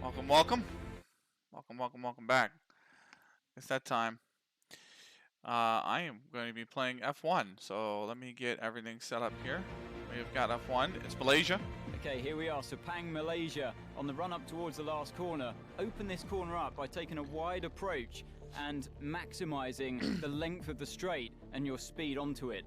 Welcome, welcome. Welcome back. It's that time. I am going to be playing F1, so let me get everything set up here. We've got F1. It's Malaysia. Okay, here we are, Sepang, Malaysia, on the run up towards the last corner. Open this corner up by taking a wide approach and maximizing the length of the straight and your speed onto it.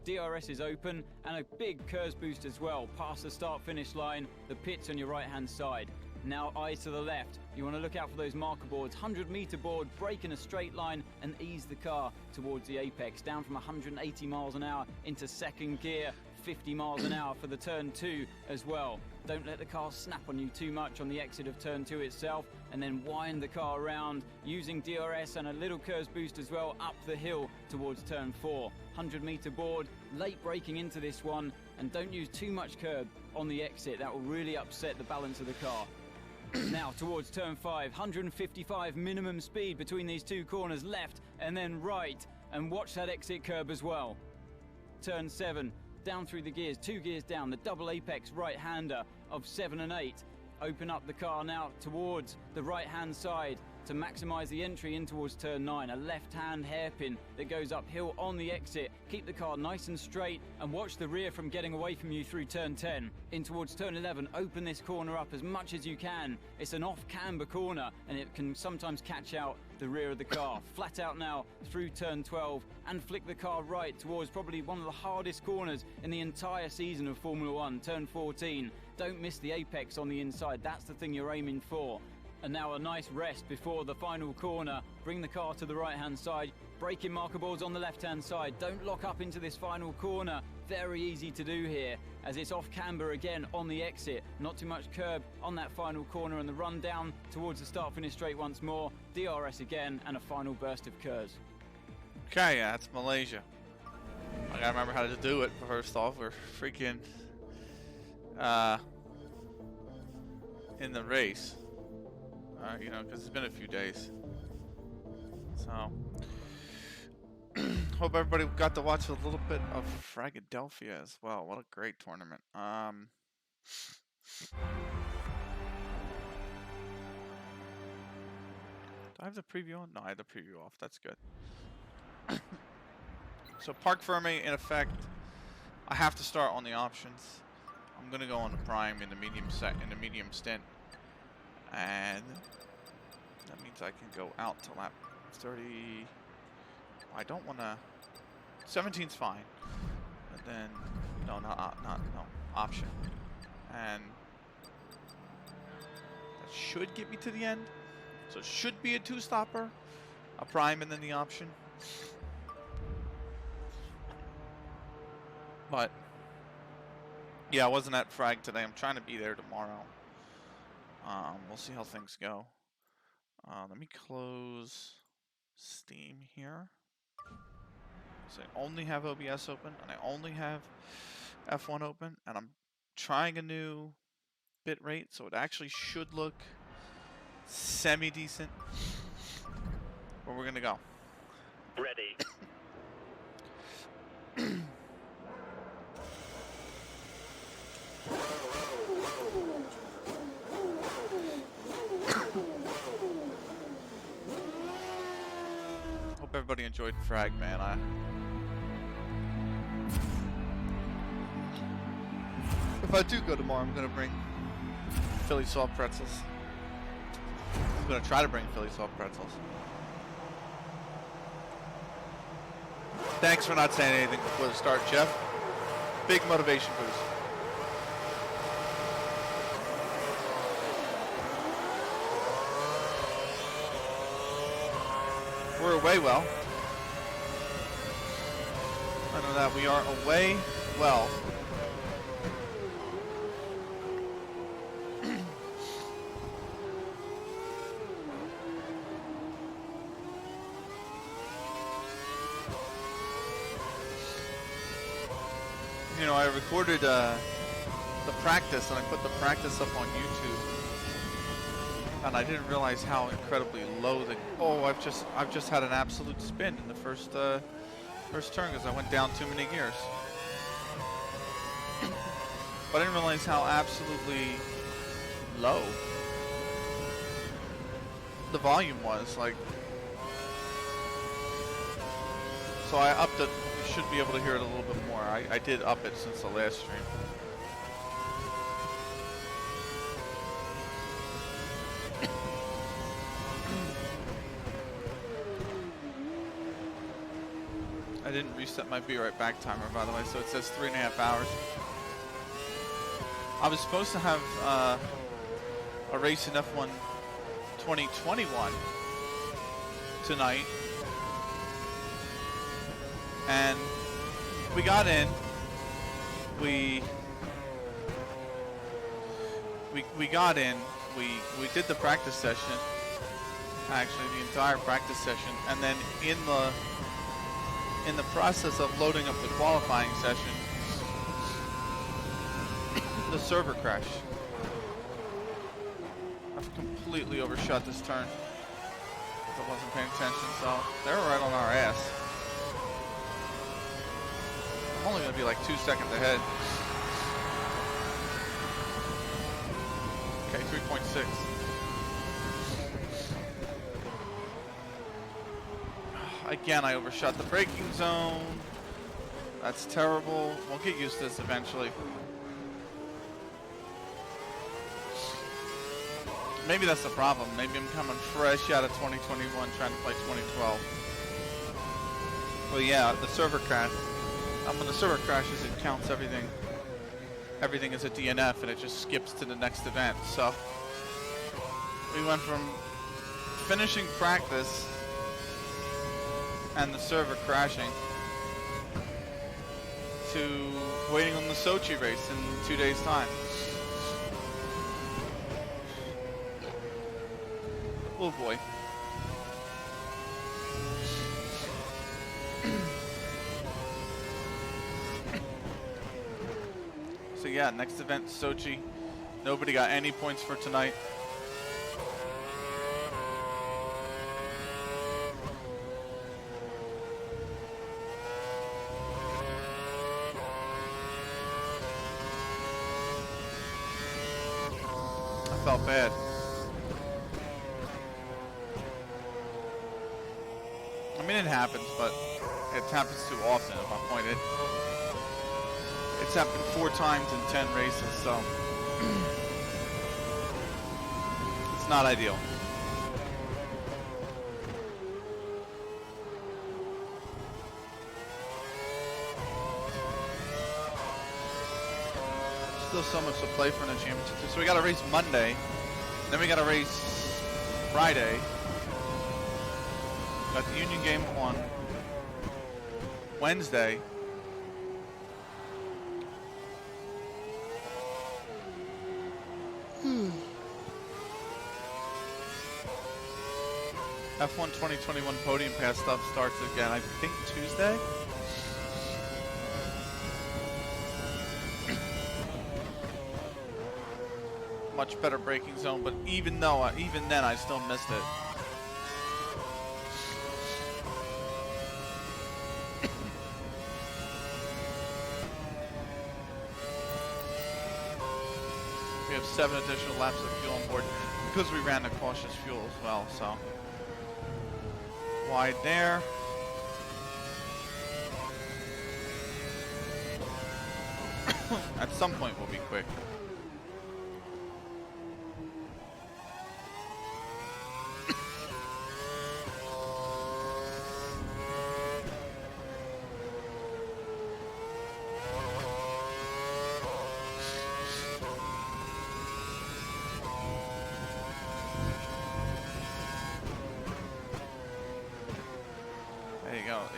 DRS is open and a big curves boost as well, past the start-finish line, the pits on your right-hand side. Now eyes to the left. You want to look out for those marker boards. 100-meter board, brake in a straight line and ease the car towards the apex. Down from 180 miles an hour into second gear, 50 miles an hour for the turn 2 as well. Don't let the car snap on you too much on the exit of turn 2 itself, and then wind the car around using DRS and a little curves boost as well up the hill towards turn 4. 100-meter board, late braking into this one, and don't use too much curb on the exit. That will really upset the balance of the car. Now towards turn 5, 155 minimum speed between these two corners, left and then right, and watch that exit curb as well. Turn 7, down through the gears, 2 gears down, the double apex right-hander of 7 and 8. Open up the car now towards the right-hand side to maximize the entry in towards turn 9. A left-hand hairpin that goes uphill on the exit. Keep the car nice and straight and watch the rear from getting away from you through turn 10. In towards turn 11, open this corner up as much as you can. It's an off-camber corner and it can sometimes catch out the rear of the car. Flat out now through turn 12 and flick the car right towards probably one of the hardest corners in the entire season of Formula 1, turn 14. Don't miss the apex on the inside. That's the thing you're aiming for. And now a nice rest before the final corner. Bring the car to the right-hand side. Braking marker boards on the left-hand side. Don't lock up into this final corner. Very easy to do here, as it's off camber again on the exit. Not too much curb on that final corner, and the run down towards the start-finish straight once more. DRS again, and a final burst of curves. Okay, yeah, that's Malaysia. I gotta remember how to do it. First off, we're freaking in the race. You know, because it's been a few days. So, hope everybody got to watch a little bit of Philadelphia as well. What a great tournament. Do I have the preview on? No, I have the preview off. That's good. So, Park Fermi, in effect, I have to start on the options. I'm gonna go on the prime in the medium stint. And that means I can go out to lap 30. I don't want to. 17's fine. And then no, no option. And that should get me to the end. So it should be a 2-stopper, a prime, and then the option. But yeah, I wasn't at Frag today. I'm trying to be there tomorrow. We'll see how things go. Let me close Steam here. So I only have OBS open, and I only have F1 open, and I'm trying a new bitrate, so it actually should look semi-decent. Where we're gonna go. Ready. Hope everybody enjoyed Frag, man. If I do go tomorrow, I'm gonna bring Philly soft pretzels. I'm gonna try to bring Philly soft pretzels. Thanks for not saying anything before the start, Jeff. Big motivation boost. We're away well. I know that we are away well. You know, I recorded the practice and I put the practice up on YouTube. And I didn't realize how incredibly low the... Oh, I've just had an absolute spin in the first turn because I went down too many gears. But I didn't realize how absolutely low the volume was. Like, so I upped it. You should be able to hear it a little bit more. I did up it since the last stream. I didn't reset my Be Right Back timer, by the way, so it says 3.5 hours. I was supposed to have a race in F1 2021 tonight, and we got in. We got in. We did the practice session, actually the entire practice session, and then in the process of loading up the qualifying session, the server crashed. I've completely overshot this turn because I wasn't paying attention, so they were right on our ass. I'm only going to be like 2 seconds ahead. Okay, 3.6. Again, I overshot the braking zone. That's terrible. We'll get used to this eventually. Maybe that's the problem. Maybe I'm coming fresh out of 2021 trying to play 2012. Well, yeah, the server crash. When the server crashes, it counts everything. Everything is a DNF, and it just skips to the next event. So we went from finishing practice and the server crashing to waiting on the Sochi race in 2 days' time. Oh boy. So yeah, next event, Sochi. Nobody got any points for tonight. I felt bad. I mean, it happens, but it happens too often at my point. It's happened 4 times in 10 races, so it's not ideal. Still so much to play for in the championship. So we got a race Monday, then we got a race Friday. Got the Union game on Wednesday. F1 2021 Podium Pass stuff starts again, I think Tuesday? Much better braking zone, but even then I still missed it. We have 7 additional laps of fuel on board because we ran the cautious fuel as well, so. Wide there. At some point we'll be quick.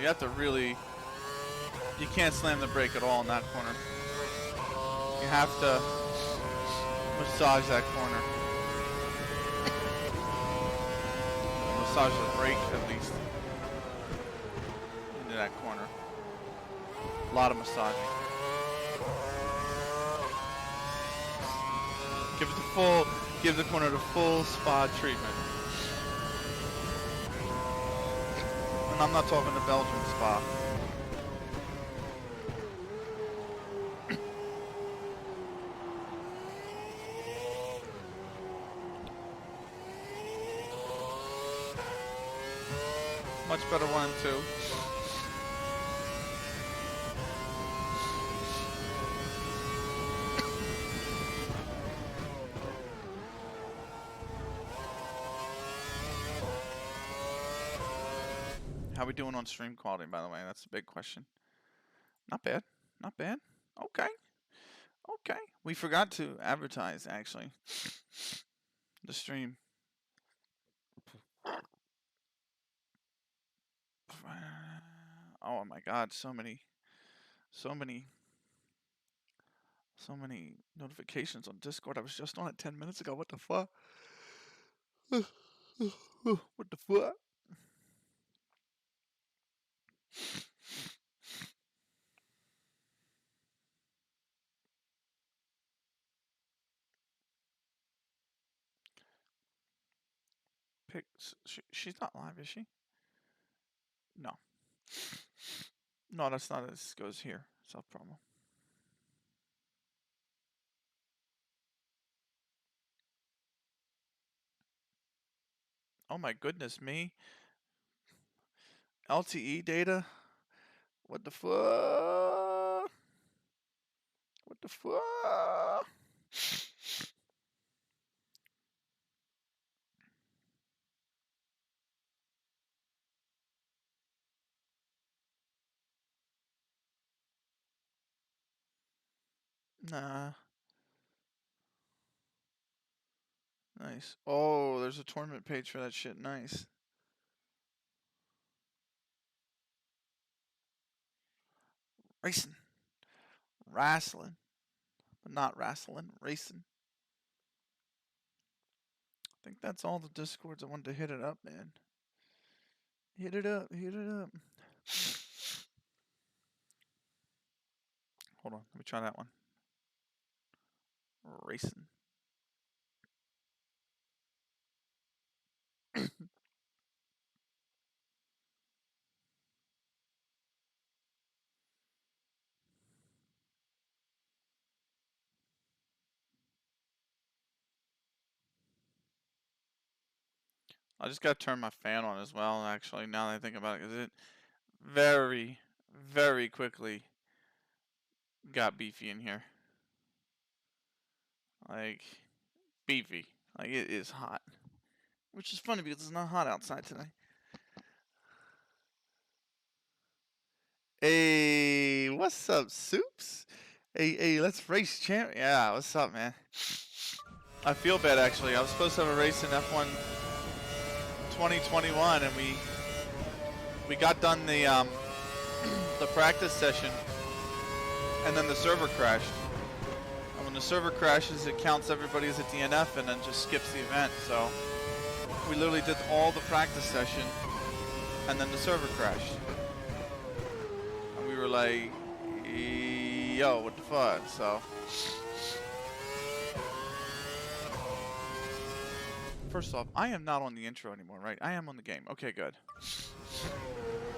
You have to really, you can't slam the brake at all in that corner. You have to massage that corner. Massage the brake at least into that corner. A lot of massaging. Give the corner the full spa treatment. I'm not talking the Belgian spa. Much better 1 and 2. How we doing on stream quality, by the way? That's a big question. Not bad. Not bad. Okay. Okay. We forgot to advertise, actually. The stream. Oh my god, so many notifications on Discord. I was just on it 10 minutes ago. What the fuck? What the fuck? She's not live, is she? No. No, that's not. This goes here. Self promo. Oh my goodness me. LTE data? What the fuck? What the fuck? Nah. Nice. Oh, there's a tournament page for that shit. Nice. Racing. Wrestling. But not wrestling. Racing. I think that's all the Discords. I wanted to hit it up, man. Hit it up. Hit it up. Hold on. Let me try that one. Racing. I just got to turn my fan on as well, actually, now that I think about it, because it very, very quickly got beefy in here. Like, beefy. Like, it is hot. Which is funny because it's not hot outside today. Hey, what's up, Soups? Hey, let's race, champ. Yeah, what's up, man? I feel bad, actually. I was supposed to have a race in F1 2021, and we got done the practice session, and then the server crashed. And when the server crashes, it counts everybody as a DNF and then just skips the event. So we literally did all the practice session, and then the server crashed. And we were like, yo, what the fuck? So first off, I am not on the intro anymore, right? I am on the game. Okay, good.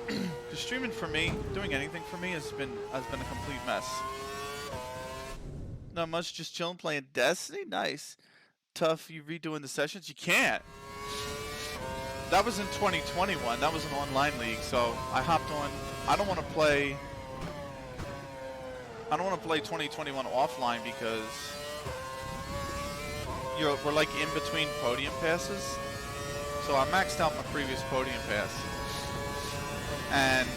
Because streaming for me, doing anything for me has been a complete mess. Not much, just chilling, playing Destiny. Nice. Tough, you redoing the sessions? You can't. That was in 2021. That was an online league, so I hopped on. I don't want to play 2021 offline because we're like in between podium passes. So I maxed out my previous podium pass, and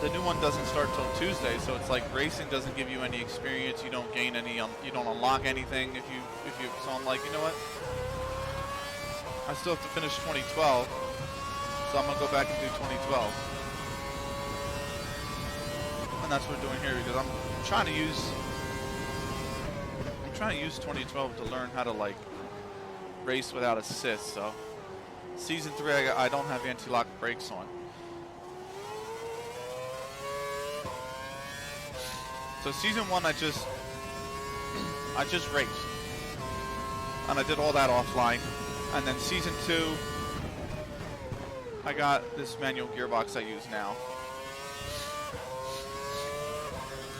the new one doesn't start till Tuesday. So it's like racing doesn't give you any experience. You don't gain any. You don't unlock anything if you. So I'm like, you know what? I still have to finish 2012, so I'm gonna go back and do 2012, and that's what we're doing here because I'm trying to use 2012 to learn how to like race without assist. So season 3, I don't have anti-lock brakes on. So season 1, I just raced, and I did all that offline. And then season 2, I got this manual gearbox I use now,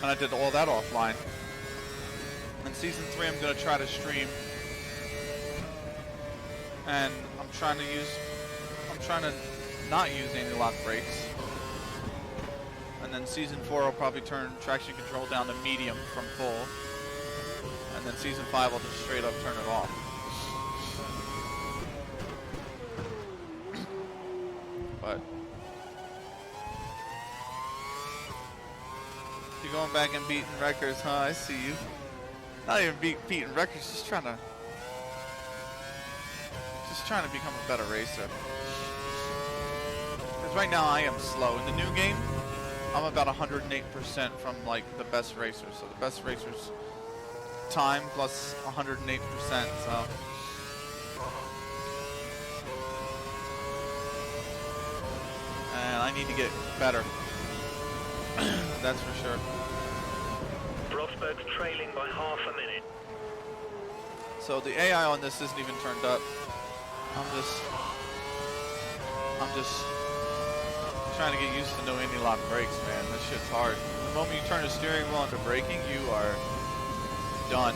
and I did all that offline. And season 3, I'm gonna try to stream, and I'm trying to not use anti-lock brakes. And then Season 4 I'll probably turn traction control down to medium from full. And then Season 5 I'll just straight up turn it off. But you're going back and beating records, huh? I see you. Not even beating records, just trying to become a better racer. Because right now I am slow. In the new game, I'm about 108% from like the best racers. So the best racers time plus 108%. So and I need to get better. That's for sure. Rosberg's trailing by half a minute. So the AI on this isn't even turned up. I'm just trying to get used to no anti-lock brakes, man. This shit's hard. The moment you turn the steering wheel into braking, you are done.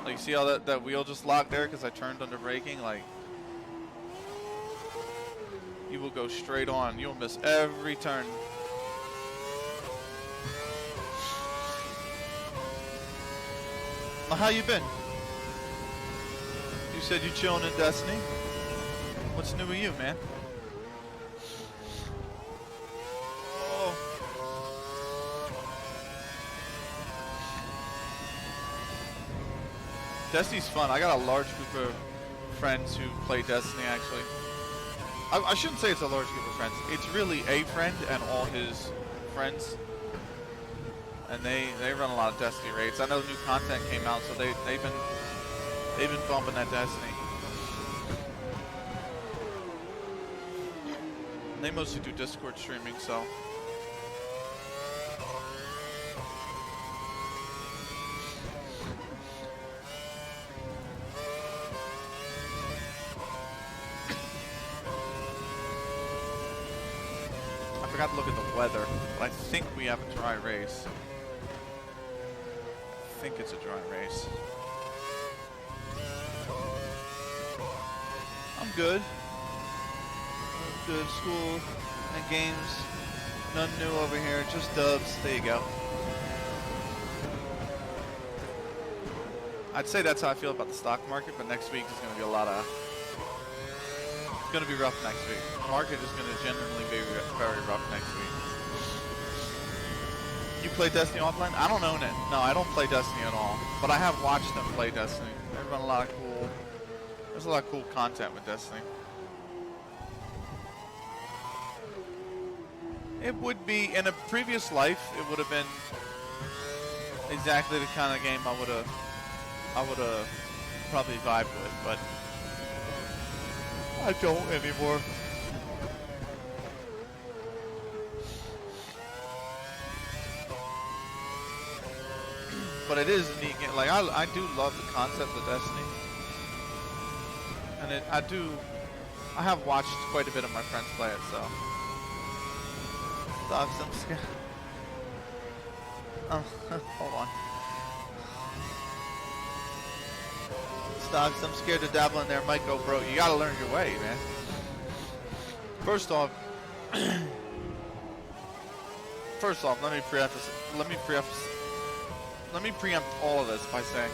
Like, you see how that wheel just locked there because I turned under braking? Like, you will go straight on. You'll miss every turn. Well, how you been? You said you chilling in Destiny. What's new with you, man? Oh. Destiny's fun. I got a large group of friends who play Destiny, actually. I shouldn't say it's a large group of friends. It's really a friend and all his friends. And they run a lot of Destiny raids. I know new content came out, so they've been bumping that Destiny. And they mostly do Discord streaming, so. I forgot to look at the weather, but I think we have a dry race. I think it's a dry race. I'm good. Good. School and games. Nothing new over here. Just dubs. There you go. I'd say that's how I feel about the stock market, but next week is going to be a lot of... It's going to be rough next week. The market is going to genuinely be very rough next week. You play Destiny offline? I don't own it. No, I don't play Destiny at all. But I have watched them play Destiny. They run a lot of cool... There's a lot of cool content with Destiny. It would be, in a previous life, it would have been exactly the kind of game I would have probably vibed with, but I don't anymore. But it is a neat game. Like, I do love the concept of Destiny. And I have watched quite a bit of my friends play it, so. Stop, I'm scared. Oh, hold on. Stop, I'm scared to dabble in there. Might go broke. You gotta learn your way, man. First off, let me preempt all of this by saying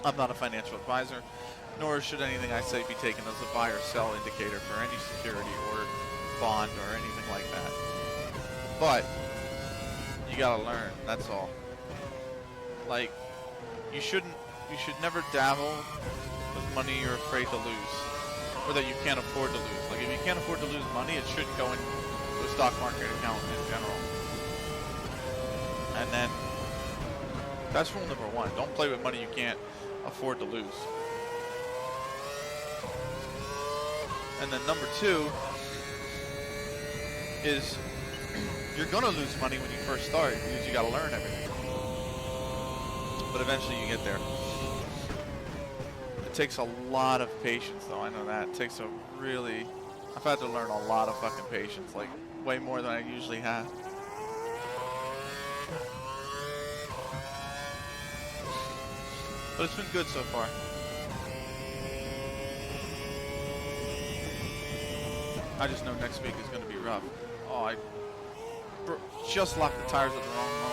I'm not a financial advisor, nor should anything I say be taken as a buy or sell indicator for any security or bond or anything like that. But you gotta learn, that's all. Like, you should never dabble with money you're afraid to lose, or that you can't afford to lose. Like, if you can't afford to lose money, it shouldn't go into a stock market account in general. And then that's rule number one. Don't play with money you can't afford to lose. And then number two is you're gonna lose money when you first start because you gotta learn everything. But eventually you get there. It takes a lot of patience though, I know that. It takes a really... I've had to learn a lot of fucking patience, like way more than I usually have. But it's been good so far. I just know next week is going to be rough. Oh, I just locked the tires at the wrong moment.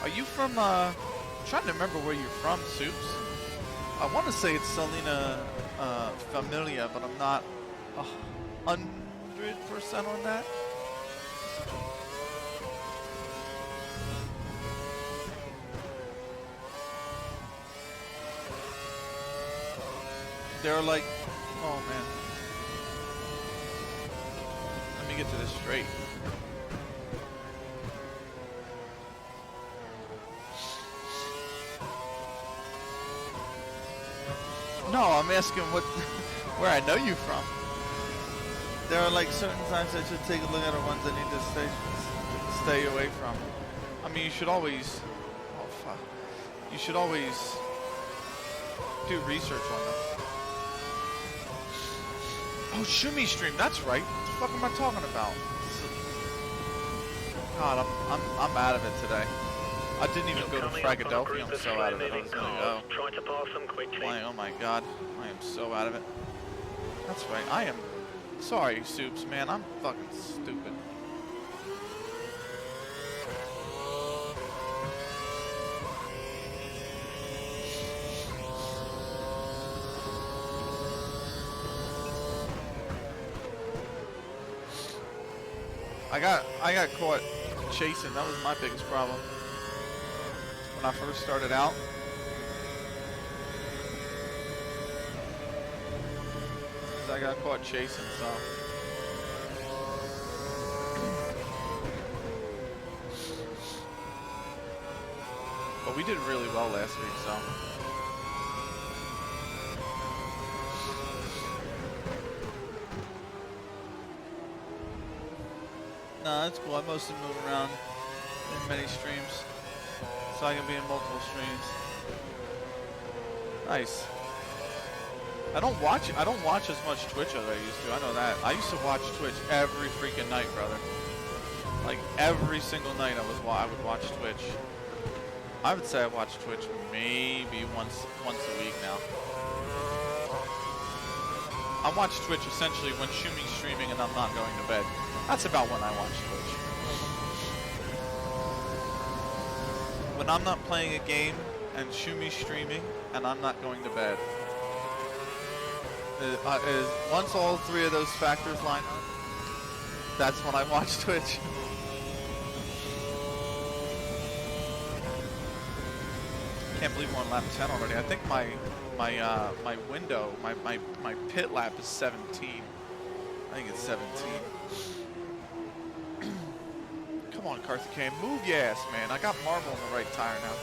Are you from, I'm trying to remember where you're from, Soups. I want to say it's Salina Familia, but I'm not 100% on that. They're like, oh man. Let me get to this straight. No, I'm asking where I know you from. There are like certain times I should take a look at the ones I need to stay away from. I mean, you should always, oh fuck, you should always do research on them. Oh, Shumi Stream, that's right. What the fuck am I talking about? God, I'm out of it today. I didn't even go to Philadelphia. I'm so out of it. I was gonna go. Try to pass them quickly. Oh my god, I am so out of it. That's right. I am sorry, Soups, man. I'm fucking stupid. I got caught chasing. That was my biggest problem when I first started out. I got caught chasing, so. But we did really well last week, so. Nah, that's cool. I mostly move around in many streams, so I can be in multiple streams. Nice. I don't watch as much Twitch as I used to. I know that. I used to watch Twitch every freaking night, brother. Like every single night I would watch Twitch. I would say I watch Twitch maybe once a week now. I watch Twitch essentially when Shumi's streaming and I'm not going to bed. That's about when I watch Twitch. When I'm not playing a game and Shumi's streaming and I'm not going to bed. Once all three of those factors line up, that's when I watch Twitch. Can't believe we're on lap 10 already. I think my window, my pit lap is 17. I think it's 17. Come on, Karthikeyan, move your ass, man. I got Marvel on the right tire now.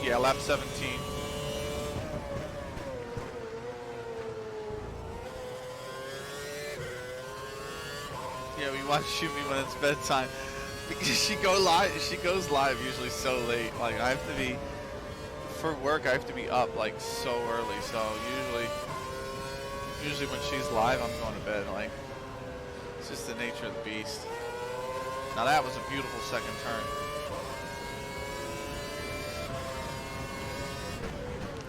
Yeah, lap 17. Yeah, we watch Shumi when it's bedtime. Because she goes live usually so late. Like I have to be for work. I have to be up like so early. So usually when she's live, I'm going to bed. Like it's just the nature of the beast. Now that was a beautiful second turn.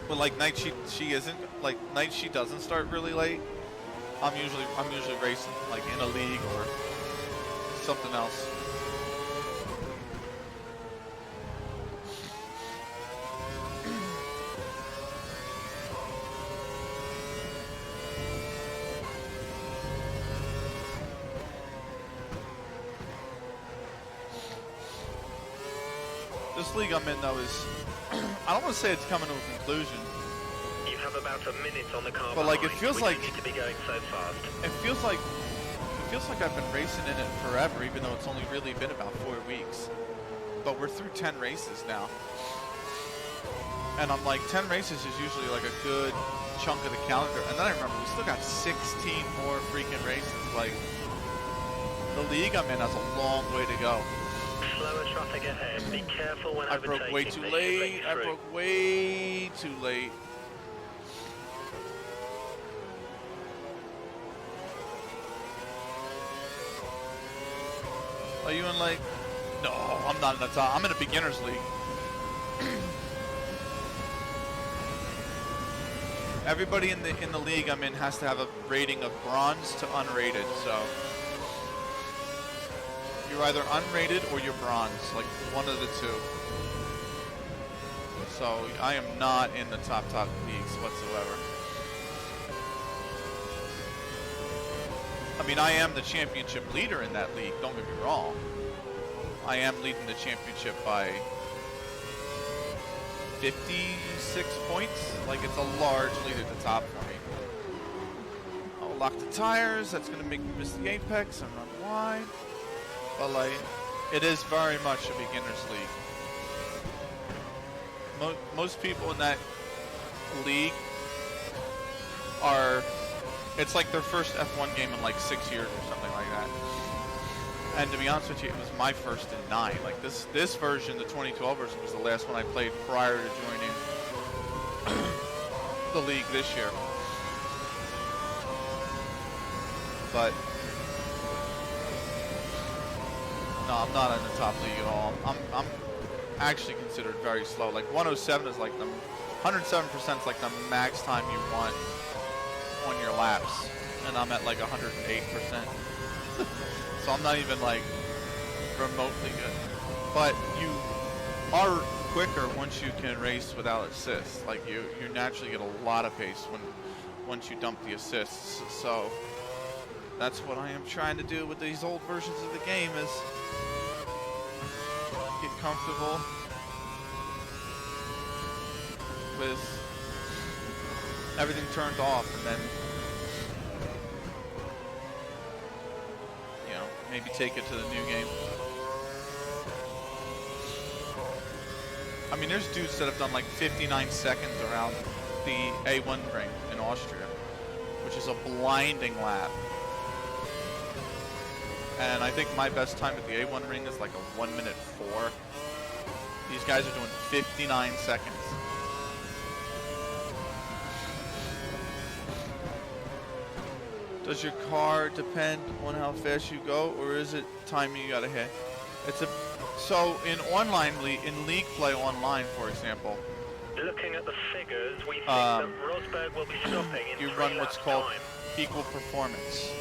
But like night she isn't like night she doesn't start really late. I'm usually racing like in a league or something else. This league I'm in though is I don't want to say it's coming to a conclusion. You have about a minute on the car. But like it feels like need to be going so fast. It feels like I've been racing in it forever, even though it's only really been about 4 weeks. But we're through 10 races now. And I'm like, 10 races is usually like a good chunk of the calendar. And then I remember we still got 16 more freaking races. Like, the league I'm in has a long way to go. Slower traffic ahead. Be careful when I overtaking. broke way too They should let late. you I through. broke way too late. Are you in like? No, I'm not in the top. I'm in a beginners league. Everybody in the league I'm in has to have a rating of bronze to unrated. So you're either unrated or you're bronze, like one of the two. So I am not in the top leagues whatsoever. I mean, I am the championship leader in that league, don't get me wrong. I am leading the championship by 56 points. Like, it's a large lead at the top for me. I'll lock the tires. That's going to make me miss the apex and run wide. But, like, it is very much a beginner's league. Most people in that league are... It's like their first F1 game in like 6 years or something like that. And to be honest with you, it was my first in 9. Like this version, the 2012 version, was the last one I played prior to joining the league this year. But no, I'm not in the top league at all. I'm actually considered very slow. Like 107 is like the 107% is like the max time you want on your laps, and I'm at like 108%. So I'm not even like remotely good. But you are quicker once you can race without assists. Like you naturally get a lot of pace once you dump the assists. So that's what I am trying to do with these old versions of the game, is get comfortable with everything turned off, and then, you know, maybe take it to the new game. I mean, there's dudes that have done like 59 seconds around the A1 ring in Austria, which is a blinding lap. And I think my best time at the A1 ring is like a 1:04. These guys are doing 59 seconds. Does your car depend on how fast you go, or is it time you gotta hit? So in league play online, for example, Looking at the figures, we think that Rosberg will be stopping in you 3 run what's laps called time. equal performance.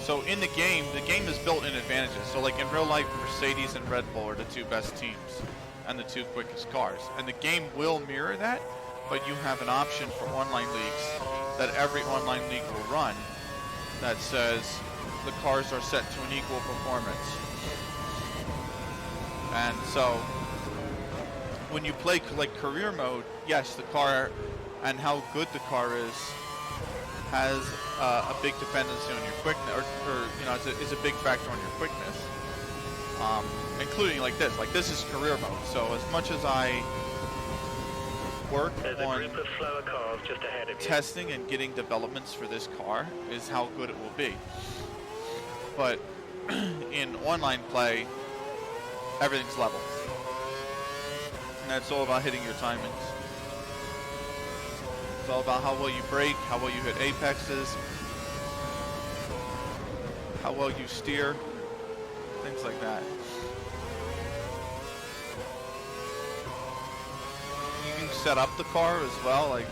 So in the game is built in advantages. So like in real life, Mercedes and Red Bull are the two best teams and the two quickest cars. And the game will mirror that, but you have an option for online leagues that every online league will run that says the cars are set to an equal performance. And so when you play like career mode, yes, the car and how good the car is has a big dependency on your quickness, or you know, is a big factor on your quickness, including like this. Like this is career mode, so as much as I work There's a on group of slower cars just ahead of you. testing and getting developments for this car is how good it will be. But in online play, everything's level. And that's all about hitting your timings. It's all about how well you brake, how well you hit apexes, how well you steer, things like that. You can set up the car as well, like,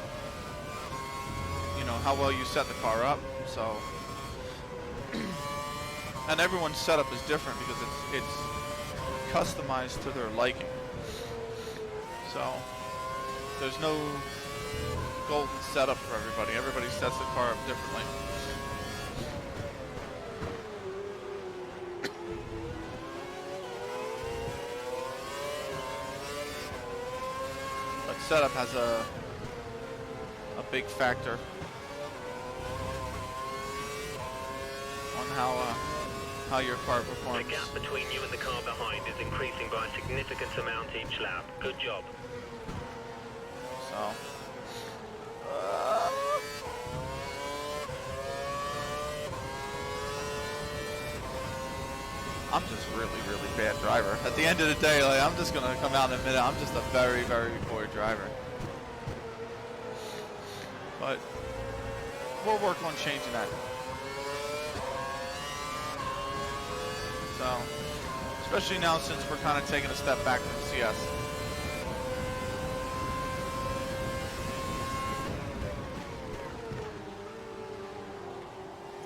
you know, how well you set the car up. So, and everyone's setup is different because it's customized to their liking. So there's no golden setup for everybody. Everybody sets the car up differently. But setup has a big factor on how your car performs. The gap between you and the car behind is increasing by a significant amount each lap. Good job. So, I'm just really, really bad driver. At the end of the day, like, I'm just gonna come out and admit it. I'm just a very, very poor driver. But we'll work on changing that. So, especially now since we're kind of taking a step back from CS.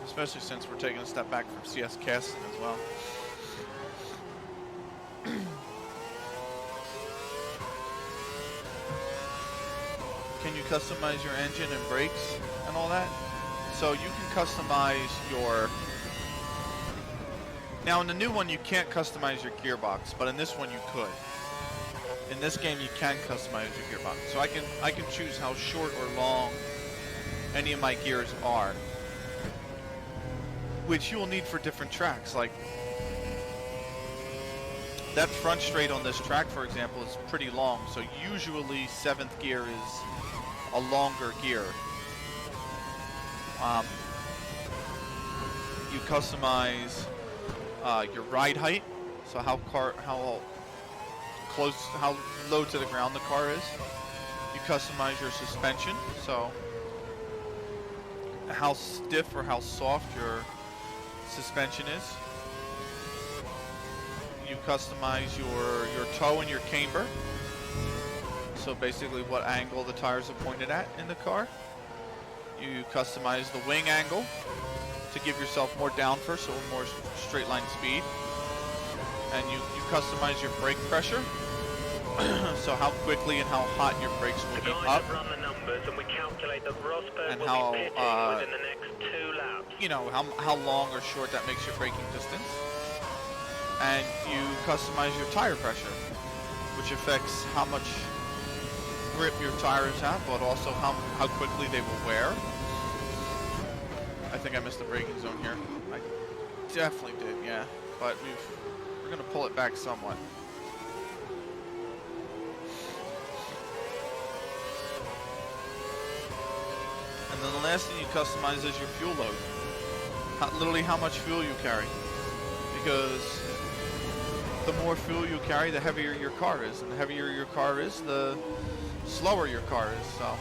Especially since we're taking a step back from CS casting as well. Can you customize your engine and brakes and all that? So you can customize your... Now in the new one you can't customize your gearbox, but in this one you could. In this game you can customize your gearbox. So I can choose how short or long any of my gears are, which you will need for different tracks. Like that front straight on this track, for example, is pretty long, so usually 7th gear is a longer gear. You customize your ride height, so how low to the ground the car is. You customize your suspension, so how stiff or how soft your suspension is. You customize your toe and your camber, so basically what angle the tires are pointed at in the car. You customize the wing angle to give yourself more downforce, so more straight line speed. And you customize your brake pressure, so how quickly and how hot your brakes will heat up. Run the numbers and we calculate that Rosberg And will how, be pitting within the next 2 laps. You know, how long or short that makes your braking distance. And you customize your tire pressure, which affects how much grip your tires have, but also how quickly they will wear. I think I missed the braking zone here. I definitely did, yeah. But we're gonna pull it back somewhat. And then the last thing you customize is your fuel load. Literally how much fuel you carry. Because the more fuel you carry, the heavier your car is. And the heavier your car is, the slower your car is, so.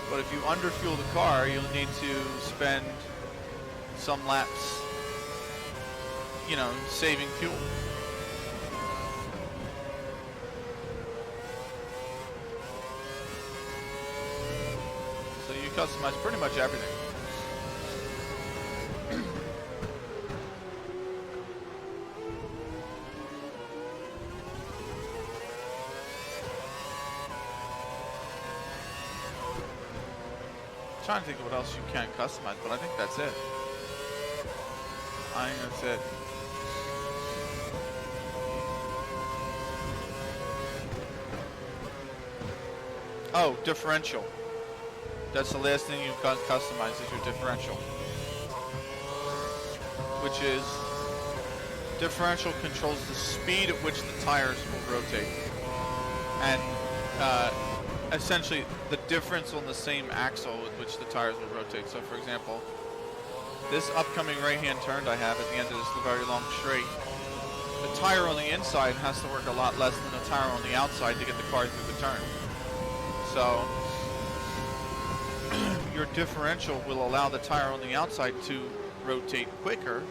But if you underfuel the car, you'll need to spend some laps, you know, saving fuel. So you customize pretty much everything. I'm trying to think of what else you can customize, but I think that's it. I think that's it. Oh, differential. That's the last thing you can customize is your differential. Which is, differential controls the speed at which the tires will rotate. And essentially the difference on the same axle with which the tires will rotate. So for example, this upcoming right-hand turn I have at the end of this very long straight, the tire on the inside has to work a lot less than the tire on the outside to get the car through the turn. So your differential will allow the tire on the outside to rotate quicker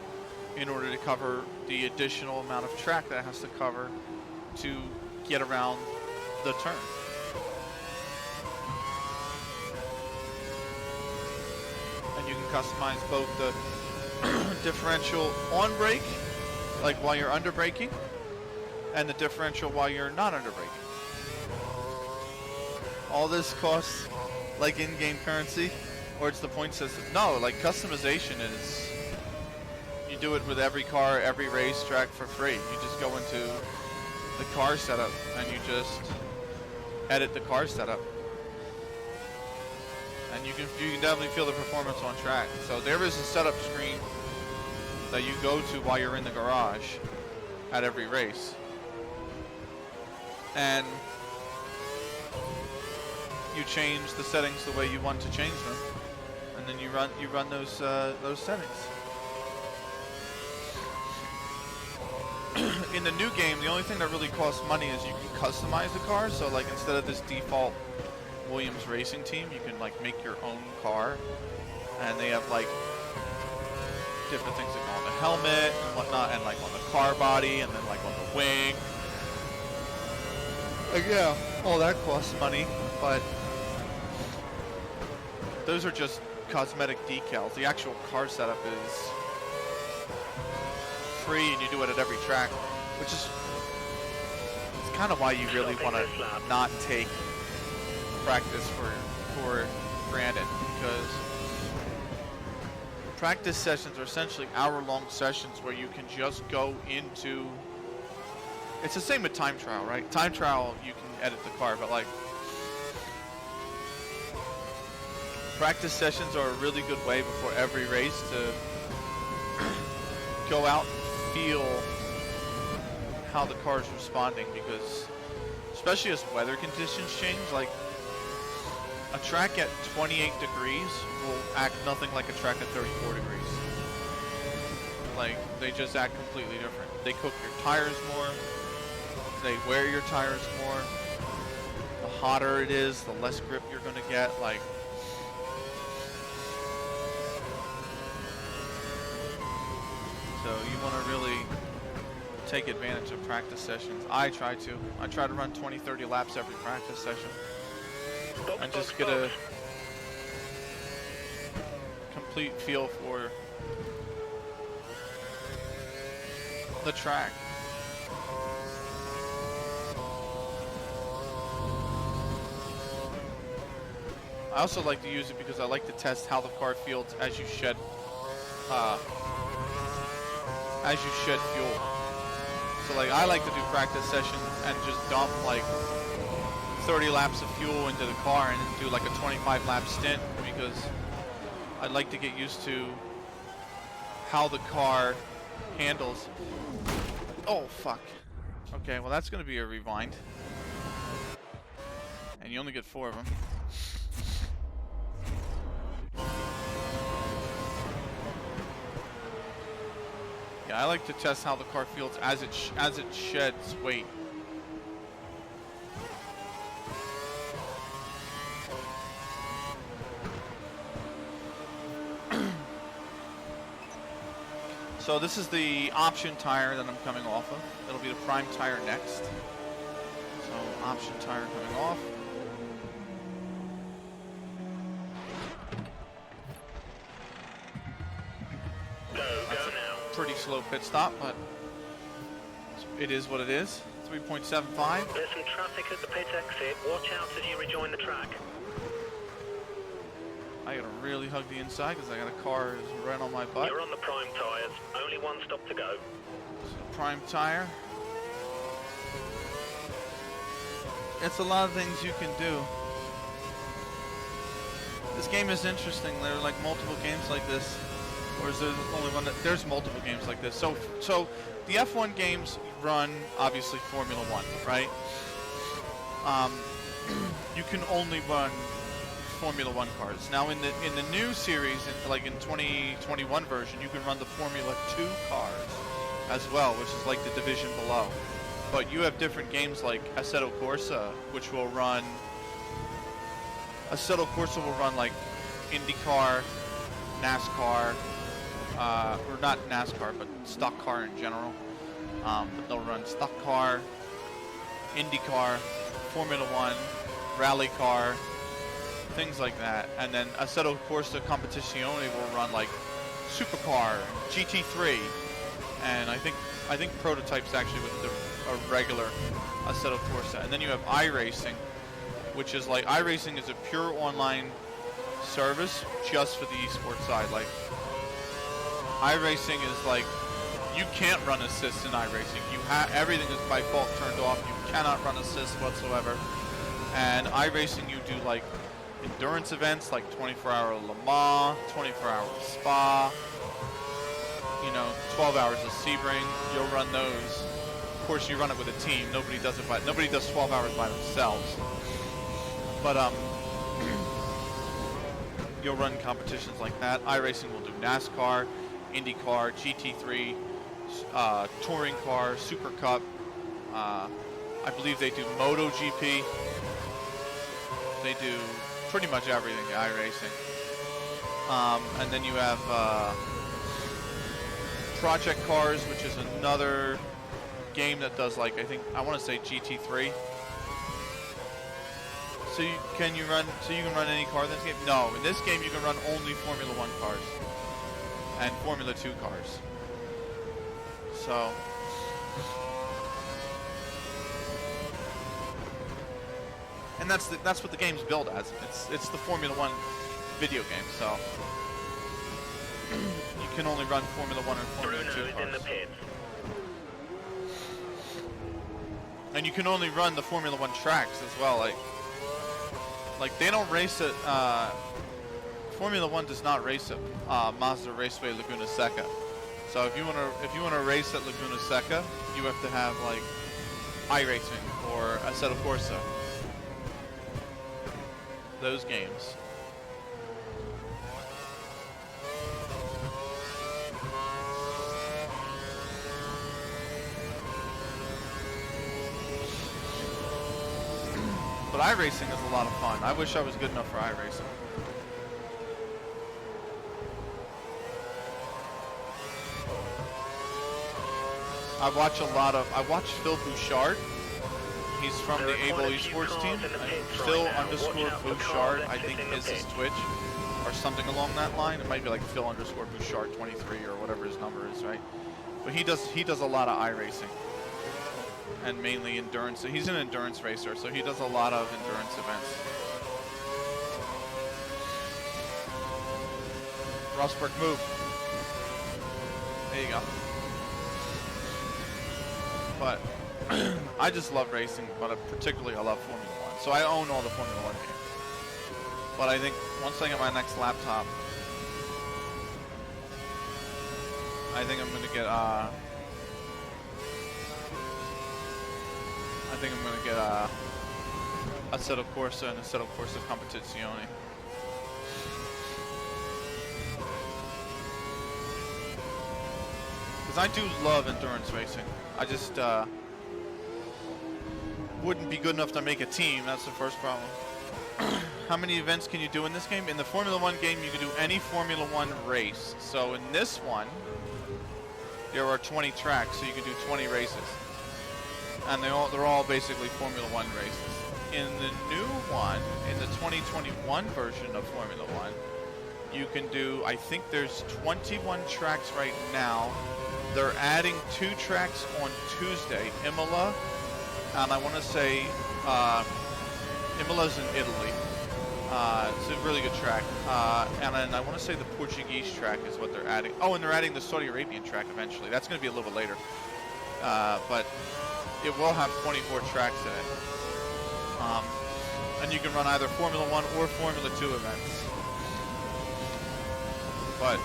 in order to cover the additional amount of track that it has to cover to get around the turn. And you can customize both the differential on brake, like while you're under braking, and the differential while you're not under braking. All this costs like in-game currency, or it's the point system. No, like customization is, you do it with every car, every racetrack for free. You just go into the car setup and you just edit the car setup. And you can definitely feel the performance on track. So there is a setup screen that you go to while you're in the garage at every race. And you change the settings the way you want to change them. And then you run those settings. In the new game, the only thing that really costs money is you can customize the car. So like instead of this default Williams racing team, you can like make your own car, and they have like different things that go on the helmet and whatnot, and like on the car body, and then like on the wing. Yeah, all that costs money, but those are just cosmetic decals. The actual car setup is free, and you do it at every track, which is it's kind of why you really want to not take practice for granted, because practice sessions are essentially hour-long sessions where you can just go into. It's the same with time trial, right? Time trial, you can edit the car, but like practice sessions are a really good way before every race to go out and feel how the car is responding, because especially as weather conditions change, like a track at 28 degrees will act nothing like a track at 34 degrees. Like, they just act completely different. They cook your tires more, they wear your tires more. The hotter it is, the less grip you're gonna get. Like, so you want to really take advantage of practice sessions. I try to run 20-30 laps every practice session and just get a complete feel for the track. I also like to use it because I like to test how the car feels as you shed fuel. So like I like to do practice sessions and just dump like 30 laps of fuel into the car and then do like a 25 lap stint, because I'd like to get used to how the car handles. Oh fuck. Okay, well that's gonna be a rewind. And you only get 4 of them. Yeah, I like to test how the car feels as it sheds weight. So this is the option tire that I'm coming off of. It'll be the prime tire next. So option tire coming off. Pretty slow pit stop, but it is what it is. 3.75. There's some traffic at the pit exit. Watch out as you rejoin the track. I gotta really hug the inside because I got a car right on my butt. You're on the prime tyres. Only one stop to go. So prime tire. It's a lot of things you can do. This game is interesting. There are like multiple games like this. Or is there only one? There's multiple games like this. So the F1 games run obviously Formula 1, right? You can only run Formula 1 cars. Now in the new series, like in 2021 version, you can run the Formula 2 cars as well, which is like the division below. But you have different games like Assetto Corsa, which will run. Assetto Corsa will run like IndyCar, NASCAR. Or not NASCAR, but stock car in general. But they'll run stock car, IndyCar, Formula 1, rally car, things like that. And then Assetto Corsa Competizione will run like Supercar, GT3, and I think prototypes actually with a regular Assetto Corsa. And then you have iRacing, which is like iRacing is a pure online service just for the esports side. Like iRacing is like, you can't run assists in iRacing. Everything is by default turned off. You cannot run assists whatsoever. And iRacing, you do like endurance events like 24-hour Le Mans, 24-hour Spa, 12 hours of Sebring. You'll run those. Of course, you run it with a team. Nobody does 12 hours by themselves. But you'll run competitions like that. iRacing will do NASCAR, IndyCar, GT3, touring car, Super Cup. I believe they do MotoGP. They do pretty much everything iRacing. And then you have Project Cars, which is another game that does, like, I want to say GT3. So you can run any car in this game? No, in this game you can run only Formula 1 cars and Formula 2 cars. So and that's what the game's billed as. It's the Formula 1 video game, so you can only run Formula 1 or Formula 2 cars. And you can only run the Formula 1 tracks as well. Like they don't race it. Formula 1 does not race at Mazda Raceway Laguna Seca. So if you wanna race at Laguna Seca, you have to have like iRacing or Assetto Corsa. Those games. But iRacing is a lot of fun. I wish I was good enough for iRacing. I watch Phil Bouchard. He's from the Able Esports team. Phil _ Bouchard, I think is his Twitch. Or something along that line. It might be like Phil _ Bouchard 23 or whatever his number is, right? But he does a lot of iRacing. And mainly endurance. He's an endurance racer, so he does a lot of endurance events. Rosberg, move. There you go. But I just love racing, but particularly I love Formula 1. So I own all the Formula 1 games. But I think once I get my next laptop, I think I'm gonna get Assetto Corsa and Assetto Corsa Competizione. Because I do love endurance racing. I just wouldn't be good enough to make a team. That's the first problem. How many events can you do in this game? In the Formula 1 game, you can do any Formula 1 race. So in this one, there are 20 tracks, so you can do 20 races. And they're all basically Formula 1 races. In the new one, in the 2021 version of Formula 1, you can do, I think there's 21 tracks right now. They're adding 2 tracks on Tuesday, Imola, and I want to say Imola's in Italy. It's a really good track. And then I want to say the Portuguese track is what they're adding. Oh, and they're adding the Saudi Arabian track eventually. That's going to be a little bit later. But it will have 24 tracks in it. And you can run either Formula 1 or Formula 2 events. But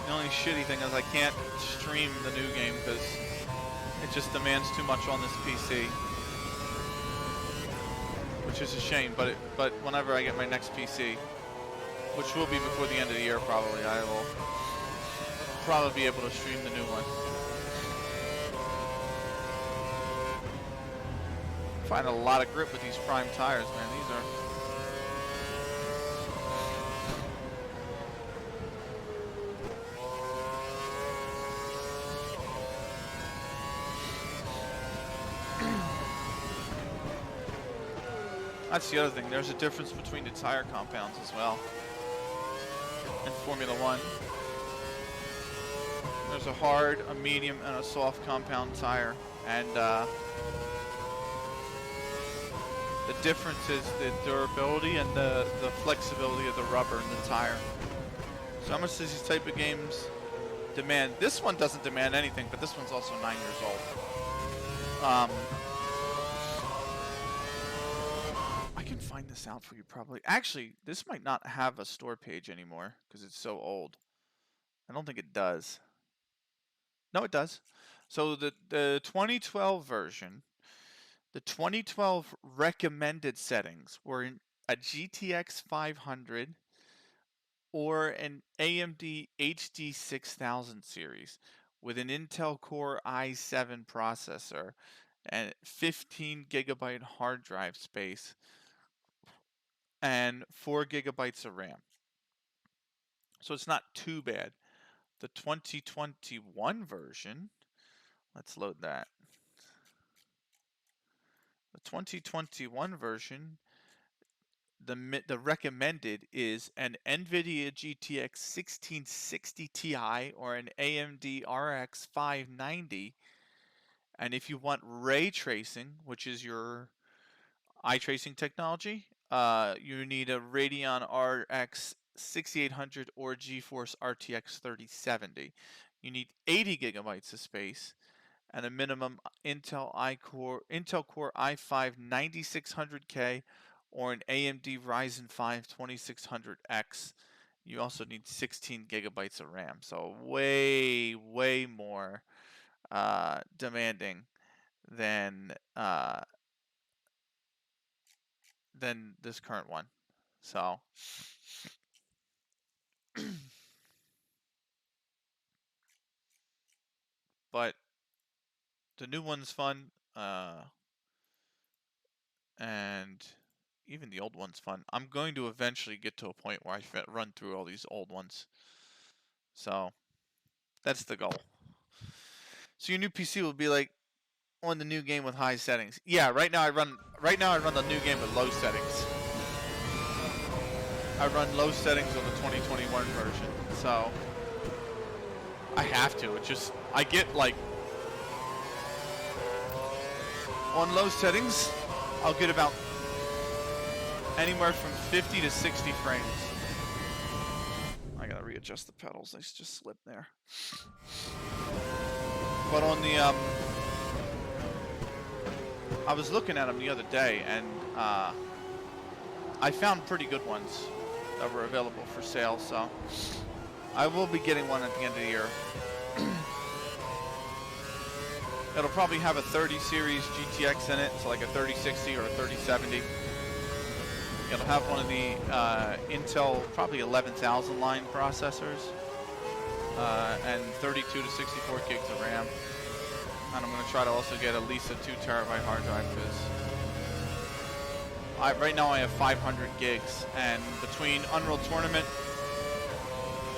the only shitty thing is I can't stream the new game because it just demands too much on this PC. Which is a shame, but whenever I get my next PC, which will be before the end of the year probably, I will probably be able to stream the new one. Find a lot of grip with these prime tires, man. These are That's the other thing. There's a difference between the tire compounds as well. In Formula 1, there's a hard, a medium, and a soft compound tire. And the difference is the durability and the flexibility of the rubber in the tire. So how much does these type of games demand? This one doesn't demand anything, but this one's also 9 years old. I can find this out for you probably. Actually, this might not have a store page anymore because it's so old. I don't think it does. No, it does. So the 2012 version, the 2012 recommended settings were in a GTX 500 or an AMD HD 6000 series with an Intel Core i7 processor and 15 gigabyte hard drive space and 4 gigabytes of RAM. So it's not too bad. The 2021 version, let's load that. The 2021 version, the recommended is an NVIDIA GTX 1660 Ti or an AMD RX 590. And if you want ray tracing, which is your eye tracing technology, you need a Radeon RX 6800 or GeForce RTX 3070. You need 80 gigabytes of space and a minimum Intel Core i5 9600K or an AMD Ryzen 5 2600X. You also need 16 gigabytes of RAM, so way more demanding than this current one. So but the new one's fun, and even the old one's fun. I'm going to eventually get to a point where I run through all these old ones. So that's the goal. So your new PC will be like on the new game with high settings. Yeah, right now I run the new game with low settings. I run low settings on the 2021 version. So I have to. It just I get like on low settings, I'll get about anywhere from 50 to 60 frames. I gotta readjust the pedals, they just slipped there. But on the, I was looking at them the other day, and I found pretty good ones that were available for sale, so I will be getting one at the end of the year. It'll probably have a 30 series GTX in it, so like a 3060 or a 3070. It'll have one of the Intel probably 11,000 line processors and 32 to 64 gigs of RAM. And I'm going to try to also get at least a 2 terabyte hard drive because right now I have 500 gigs, and between Unreal Tournament,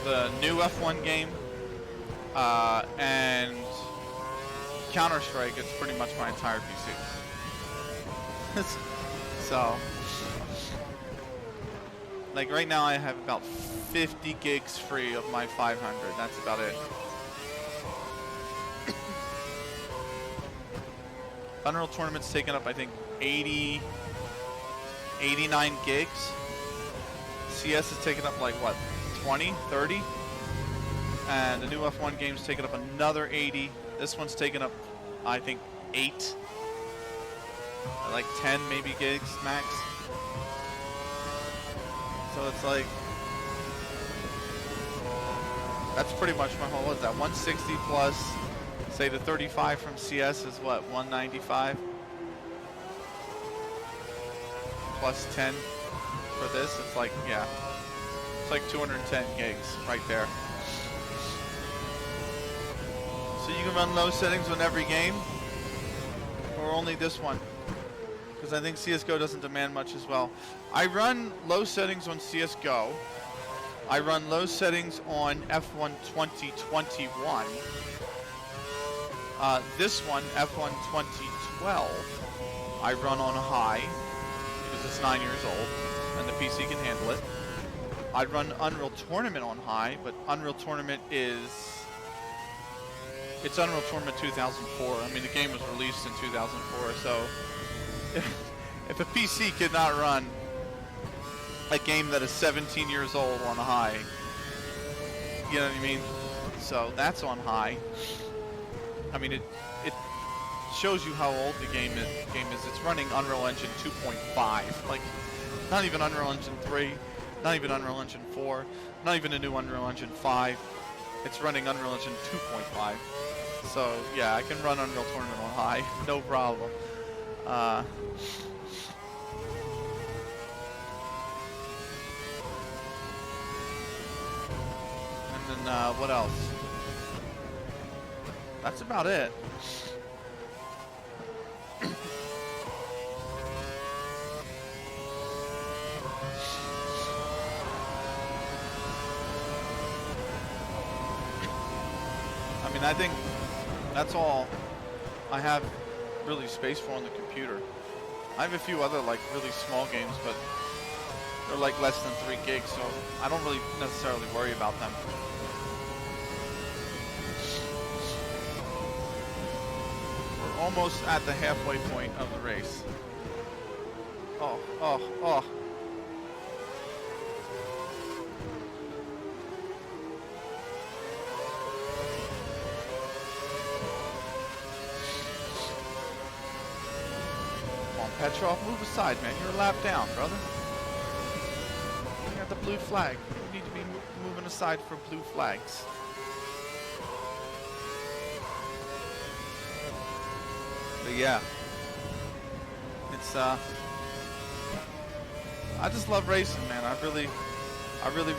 the new F1 game, and Counter-Strike, it's pretty much my entire PC. So, like right now I have about 50 gigs free of my 500. That's about it. Unreal Tournament's taken up, I think, 89 gigs. CS is taken up like, what, 20, 30? And the new F1 game's taken up another 80. This one's taken up, I think, 8. Like 10 maybe gigs max. So it's like, that's pretty much my whole, what is that, 160 plus, say the 35 from CS is what, 195? Plus 10 for this, it's like, yeah, it's like 210 gigs right there. So you can run low settings on every game, or only this one? Because I think CSGO doesn't demand much as well. I run low settings on CSGO. I run low settings on F1 2021. This one, F1 2012, I run on high because it's 9 years old and the PC can handle it. I run Unreal Tournament on high, but Unreal Tournament it's Unreal Tournament 2004. I mean, the game was released in 2004, so if a PC could not run a game that is 17 years old on high, you know what I mean? So that's on high. I mean, it shows you how old the game is. It's running Unreal Engine 2.5, like not even Unreal Engine 3, not even Unreal Engine 4, not even a new Unreal Engine 5. it's running Unreal Engine 2.5. So yeah, I can run Unreal Tournament on high, no problem. And then what else? That's about it. I mean, I think that's all I have really space for on the computer. I have a few other like really small games, but they're like less than 3 gigs, so I don't really necessarily worry about them. We're almost at the halfway point of the race. Oh, oh, oh. Petrov, move aside, man. You're a lap down, brother. You got the blue flag. You need to be moving aside for blue flags. But yeah, it's I just love racing, man. I really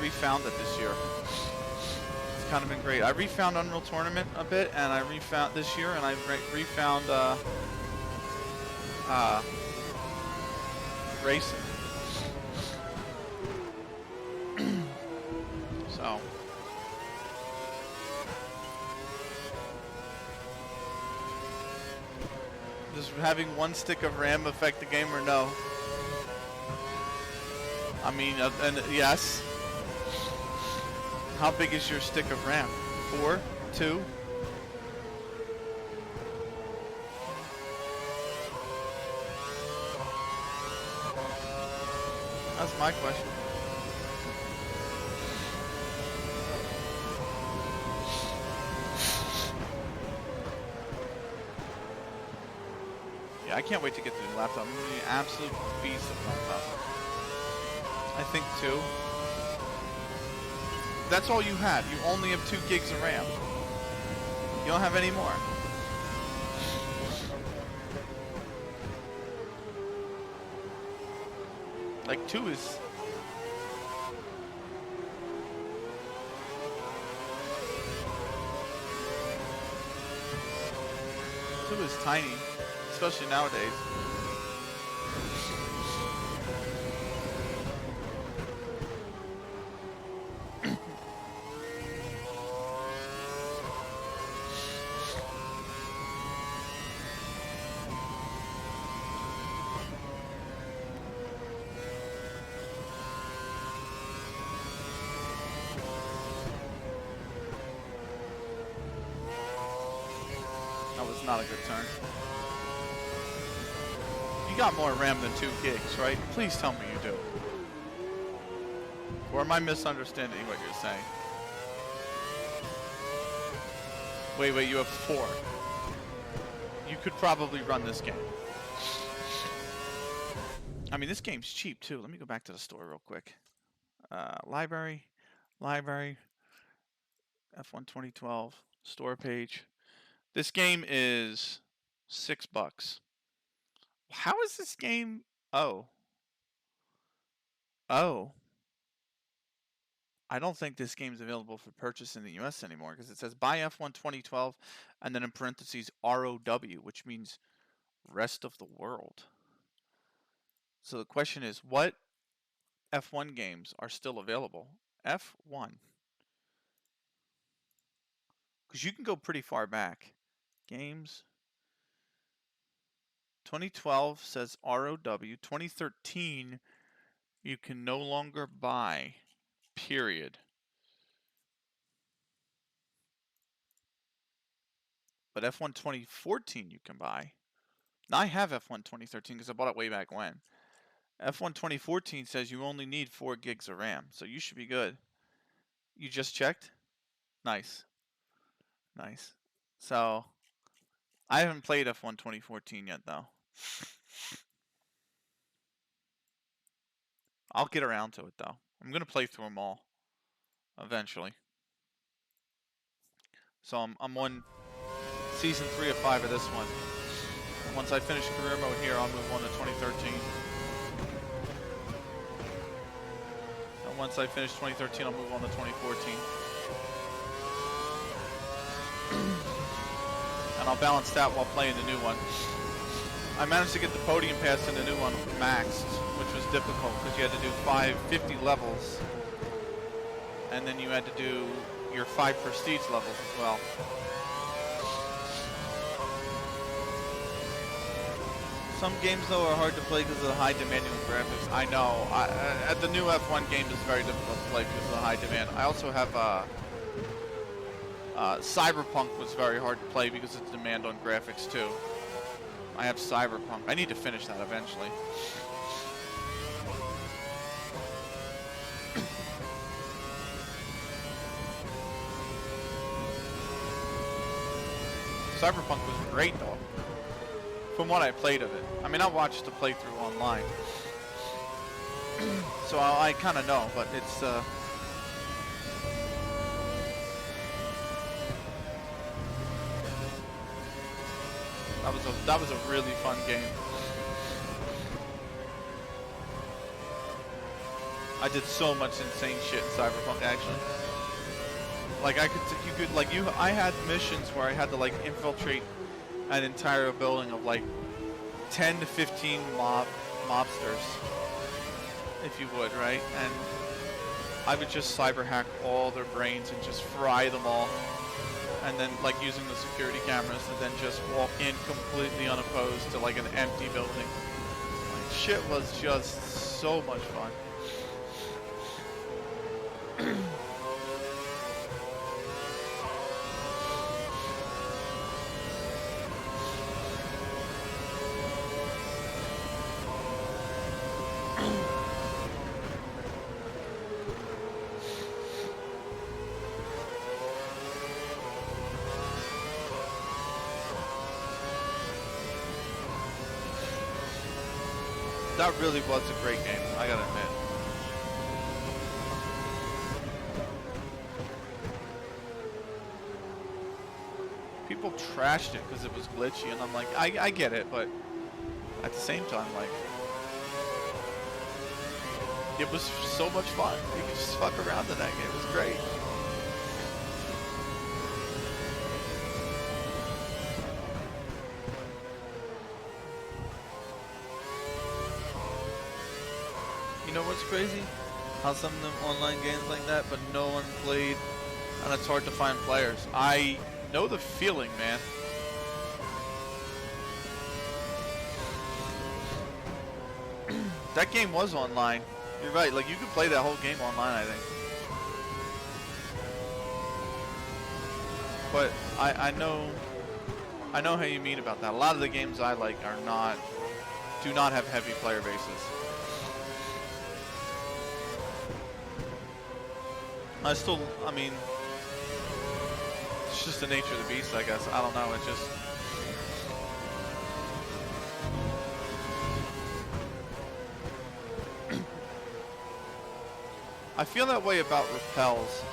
refound it this year. It's kind of been great. I refound Unreal Tournament a bit, and I refound this year, and I refound racing. So does having one stick of RAM affect the game or no? I mean, and yes. How big is your stick of RAM? 4? 2? That's my question. Yeah, I can't wait to get the new laptop. I'm gonna be an absolute beast of a laptop. I think 2. That's all you have. You only have 2 gigs of RAM. You don't have any more. Like 2 is... Two is tiny, especially nowadays. Not a good turn. You got more RAM than 2 gigs, right? Please tell me you do. Or am I misunderstanding what you're saying? Wait, you have 4. You could probably run this game. I mean, this game's cheap too. Let me go back to the store real quick. Library, F1 2012, store page. This game is $6. How is this game? Oh. I don't think this game is available for purchase in the US anymore because it says buy F1 2012 and then in parentheses ROW, which means rest of the world. So the question is, what F1 games are still available? F1. Because you can go pretty far back. Games. 2012 says ROW. 2013, you can no longer buy. Period. But F1 2014 you can buy. Now I have F1 2013 because I bought it way back when. F1 2014 says you only need 4 gigs of RAM, so you should be good. You just checked? Nice. Nice. So, I haven't played F1 2014 yet, though. I'll get around to it, though. I'm going to play through them all. Eventually. So I'm on season 3 of 5 of this one. Once I finish career mode here, I'll move on to 2013. And once I finish 2013, I'll move on to 2014. And I'll balance that while playing the new one. I managed to get the podium pass in the new one maxed, which was difficult because you had to do 50 levels, and then you had to do your 5 prestige levels as well. Some games though are hard to play because of the high demanding of graphics. I know. The new F1 game is very difficult to play because of the high demand. I also have Cyberpunk was very hard to play because of the demand on graphics too. I have Cyberpunk. I need to finish that eventually. Cyberpunk was great though, from what I played of it. I mean, I watched the playthrough online, so I kind of know, but it's that was a really fun game. I did so much insane shit in Cyberpunk actually. Like I had missions where I had to like infiltrate an entire building of like 10 to 15 mobsters, if you would, right? And I would just cyber hack all their brains and just fry them all. And then like using the security cameras and then just walk in completely unopposed to like an empty building. Like shit was just so much fun. That really was a great game, I gotta admit. People trashed it because it was glitchy, and I'm like, I get it, but at the same time, like, it was so much fun. You could just fuck around in that game, it was great. You know what's crazy? How some of them online games like that, but no one played, and it's hard to find players. I know the feeling, man. That game was online. You're right, like you could play that whole game online, I think. But I know how you mean about that. A lot of the games I like do not have heavy player bases. I mean, it's just the nature of the beast, I guess. I don't know, it just... I feel that way about Repels,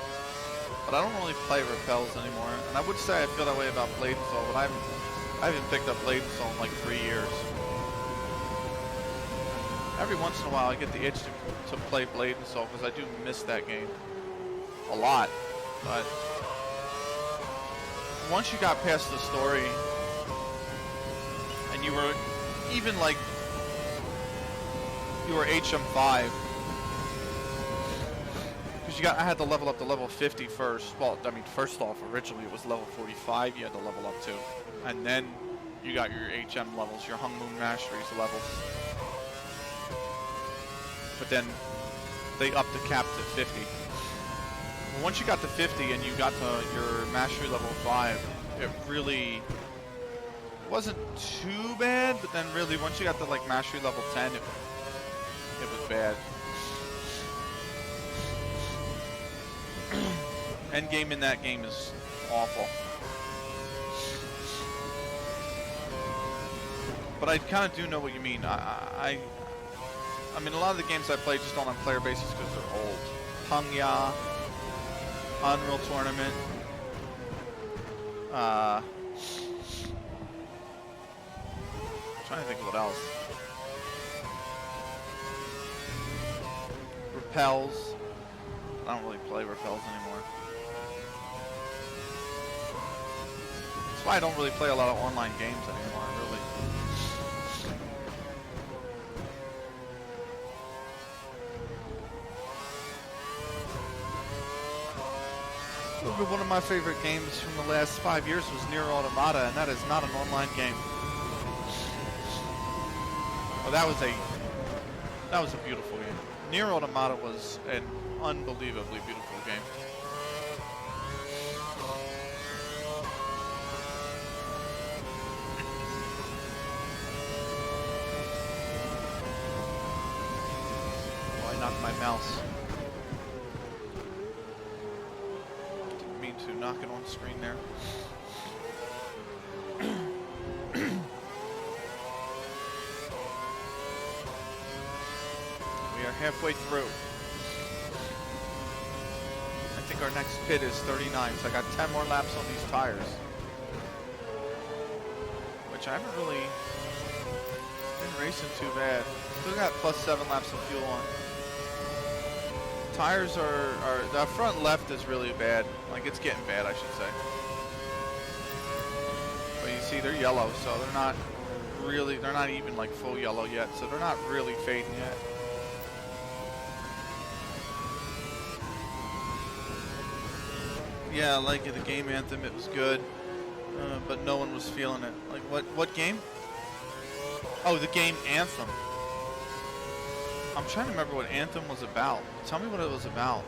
but I don't really play Repels anymore. And I would say I feel that way about Blade and Soul, but I haven't picked up Blade and Soul in like 3 years. Every once in a while I get the itch to play Blade and Soul because I do miss that game a lot, but once you got past the story and you were even like you were HM5, because I had to level up to level 50 first. Well, I mean, first off, originally it was level 45 you had to level up to, and then you got your HM levels, your Hung Moon Masteries levels, but then they upped the cap to 50. Once you got to 50 and you got to your mastery level 5, it really wasn't too bad, but then really once you got to like mastery level 10, it was bad. Endgame in that game is awful. But I kind of do know what you mean. I mean, a lot of the games I play just don't have player bases because they're old. Pangya, Unreal Tournament, Trying to think of what else. Repels. I don't really play repels anymore. That's why I don't really play a lot of online games anymore, really. One of my favorite games from the last 5 years was Nier Automata, and that is not an online game. Oh, that was a beautiful game. Nier Automata was an unbelievably beautiful game. Oh, I knocked my mouse. Didn't mean to knock it on screen there. We are halfway through. I think our next pit is 39, so I got 10 more laps on these tires. Which I haven't really been racing too bad. Still got plus 7 laps of fuel on. Tires are the front left is really bad. Like, it's getting bad, I should say. But you see, they're yellow, so they're not even like full yellow yet, so they're not really fading yet. Yeah, like the game Anthem, it was good, but no one was feeling it. Like, what game? Oh, the game Anthem. I'm trying to remember what Anthem was about. Tell me what it was about.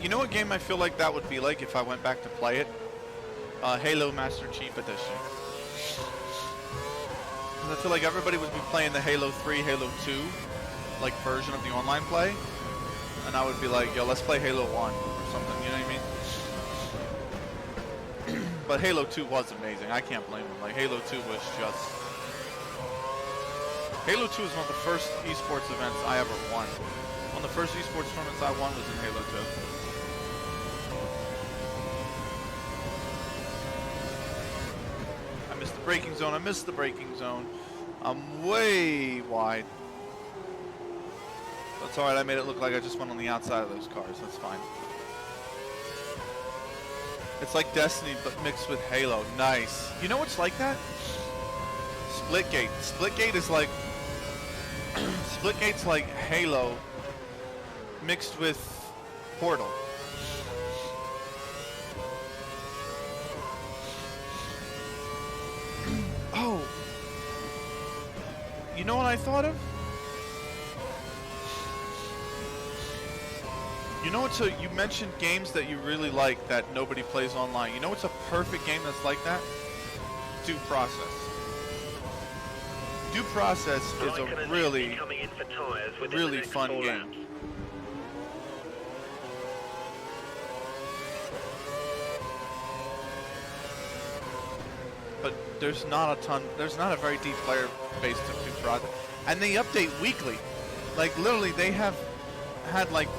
You know what game I feel like that would be like if I went back to play it? Halo Master Chief Edition. I feel like everybody would be playing the Halo 3, Halo 2, like, version of the online play. And I would be like, yo, let's play Halo 1 or something, you know what I mean? But Halo 2 was amazing. I can't blame them. Like, Halo 2 was just... Halo 2 is one of the first esports events I ever won. One of the first esports tournaments I won was in Halo 2. I missed the braking zone. I missed the braking zone. I'm way wide. That's alright. I made it look like I just went on the outside of those cars. That's fine. It's like Destiny, but mixed with Halo. Nice. You know what's like that? Splitgate. Splitgate is like... Splitgate's like Halo mixed with Portal. Oh. You know what I thought of? You know what's you mentioned games that you really like that nobody plays online. You know what's a perfect game that's like that? Due Process. Due Process is a really fun game. But there's not a very deep player base to Due Process. And they update weekly. Like, literally, they have had like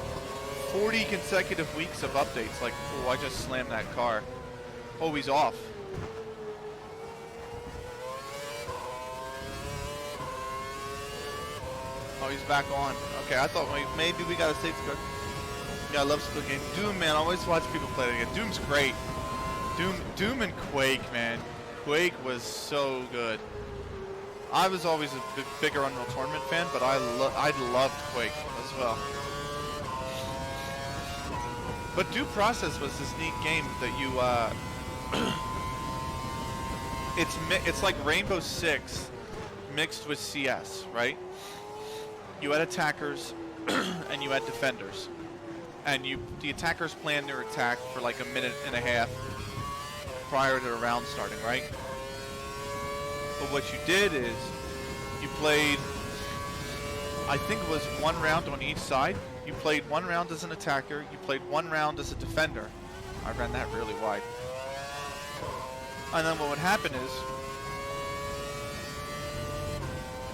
40 consecutive weeks of updates. Like, oh, I just slammed that car. Oh, he's off. Oh, he's back on. Okay, I thought maybe we got a safety car. Yeah, I love Split Game. Doom, man, I always watch people play it again. Doom's great. Doom and Quake, man. Quake was so good. I was always a bigger Unreal Tournament fan, but I loved Quake as well. But Due Process was this neat game that you, it's like Rainbow Six mixed with CS, right? You had attackers and you had defenders. And the attackers planned their attack for like a minute and a half prior to the round starting, right? But what you did is you played, I think it was 1 round on each side. You played 1 round as an attacker, you played 1 round as a defender. I ran that really wide. And then what would happen is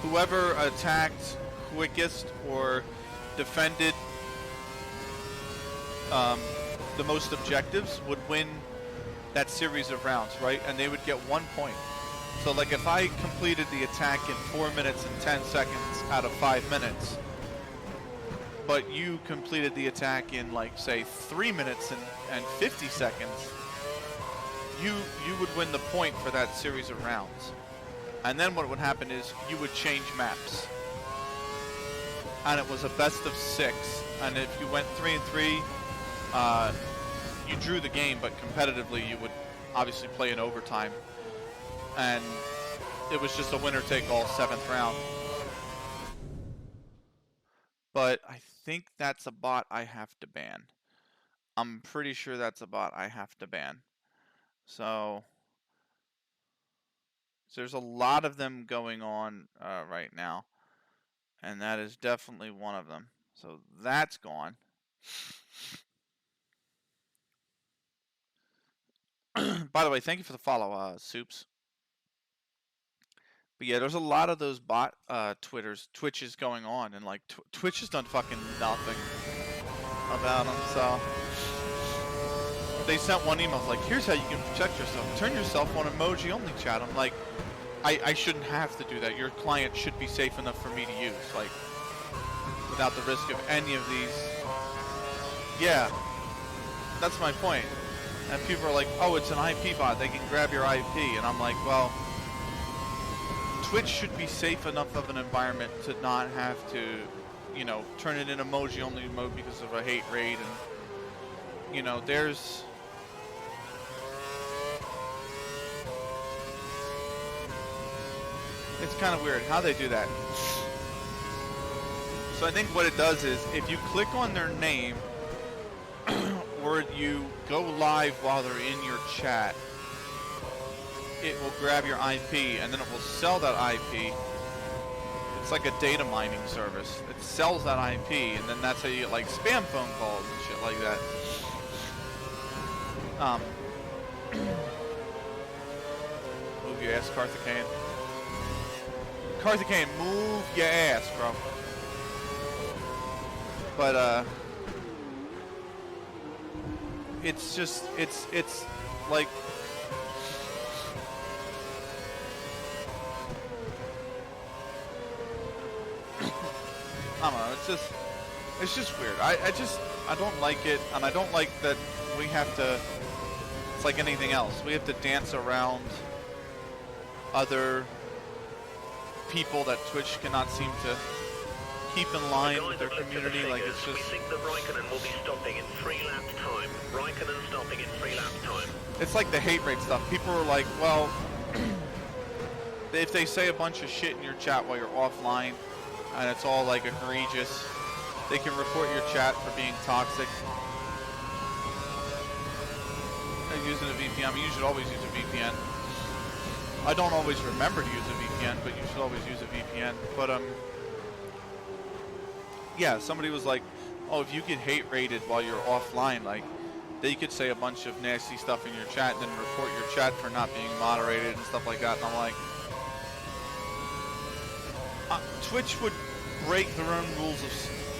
whoever attacked quickest or defended the most objectives would win that series of rounds, right? And they would get 1 point. So like if I completed the attack in 4 minutes and 10 seconds out of 5 minutes, but you completed the attack in like say 3 minutes and 50 seconds, you would win the point for that series of rounds. And then what would happen is you would change maps. And it was a best of 6. And if you went 3-3, you drew the game, but competitively you would obviously play in overtime. And it was just a winner-take-all 7th round. But I think that's a bot I have to ban. I'm pretty sure that's a bot I have to ban. So there's a lot of them going on right now. And that is definitely one of them. So that's gone. By the way, thank you for the follow, Soups. But yeah, there's a lot of those bot Twitches going on, and like Twitch has done fucking nothing about them. So they sent one email like, "Here's how you can protect yourself. Turn yourself on emoji only chat." I'm like, I shouldn't have to do that. Your client should be safe enough for me to use, like, without the risk of any of these. Yeah, that's my point. And people are like, "Oh, it's an IP bot. They can grab your IP." And I'm like, well, Twitch should be safe enough of an environment to not have to, you know, turn it in emoji only mode because of a hate raid. And, you know, there's... It's kind of weird how they do that. So I think what it does is, if you click on their name, or you go live while they're in your chat, it will grab your IP, and then it will sell that IP. It's like a data mining service. It sells that IP, and then that's how you get like spam phone calls and shit like that. Move your ass, Carthagena. Carthagena, move your ass, bro. But it's just, it's like, I don't know, it's just weird. I don't like it, and I don't like that we have to, it's like anything else, we have to dance around other people that Twitch cannot seem to keep in line with their community. Like, it's just... We think that Raikkonen will be stopping in 3 laps time. Raikkonen stopping in 3 laps time. It's like the hate rate stuff. People are like, well, if they say a bunch of shit in your chat while you're offline, and it's all like egregious, they can report your chat for being toxic. And using a VPN, I mean, you should always use a VPN. I don't always remember to use a VPN, but you should always use a VPN. But yeah, somebody was like, oh, if you get hate rated while you're offline, like, they could say a bunch of nasty stuff in your chat and then report your chat for not being moderated and stuff like that. And I'm like, Twitch would break their own rules of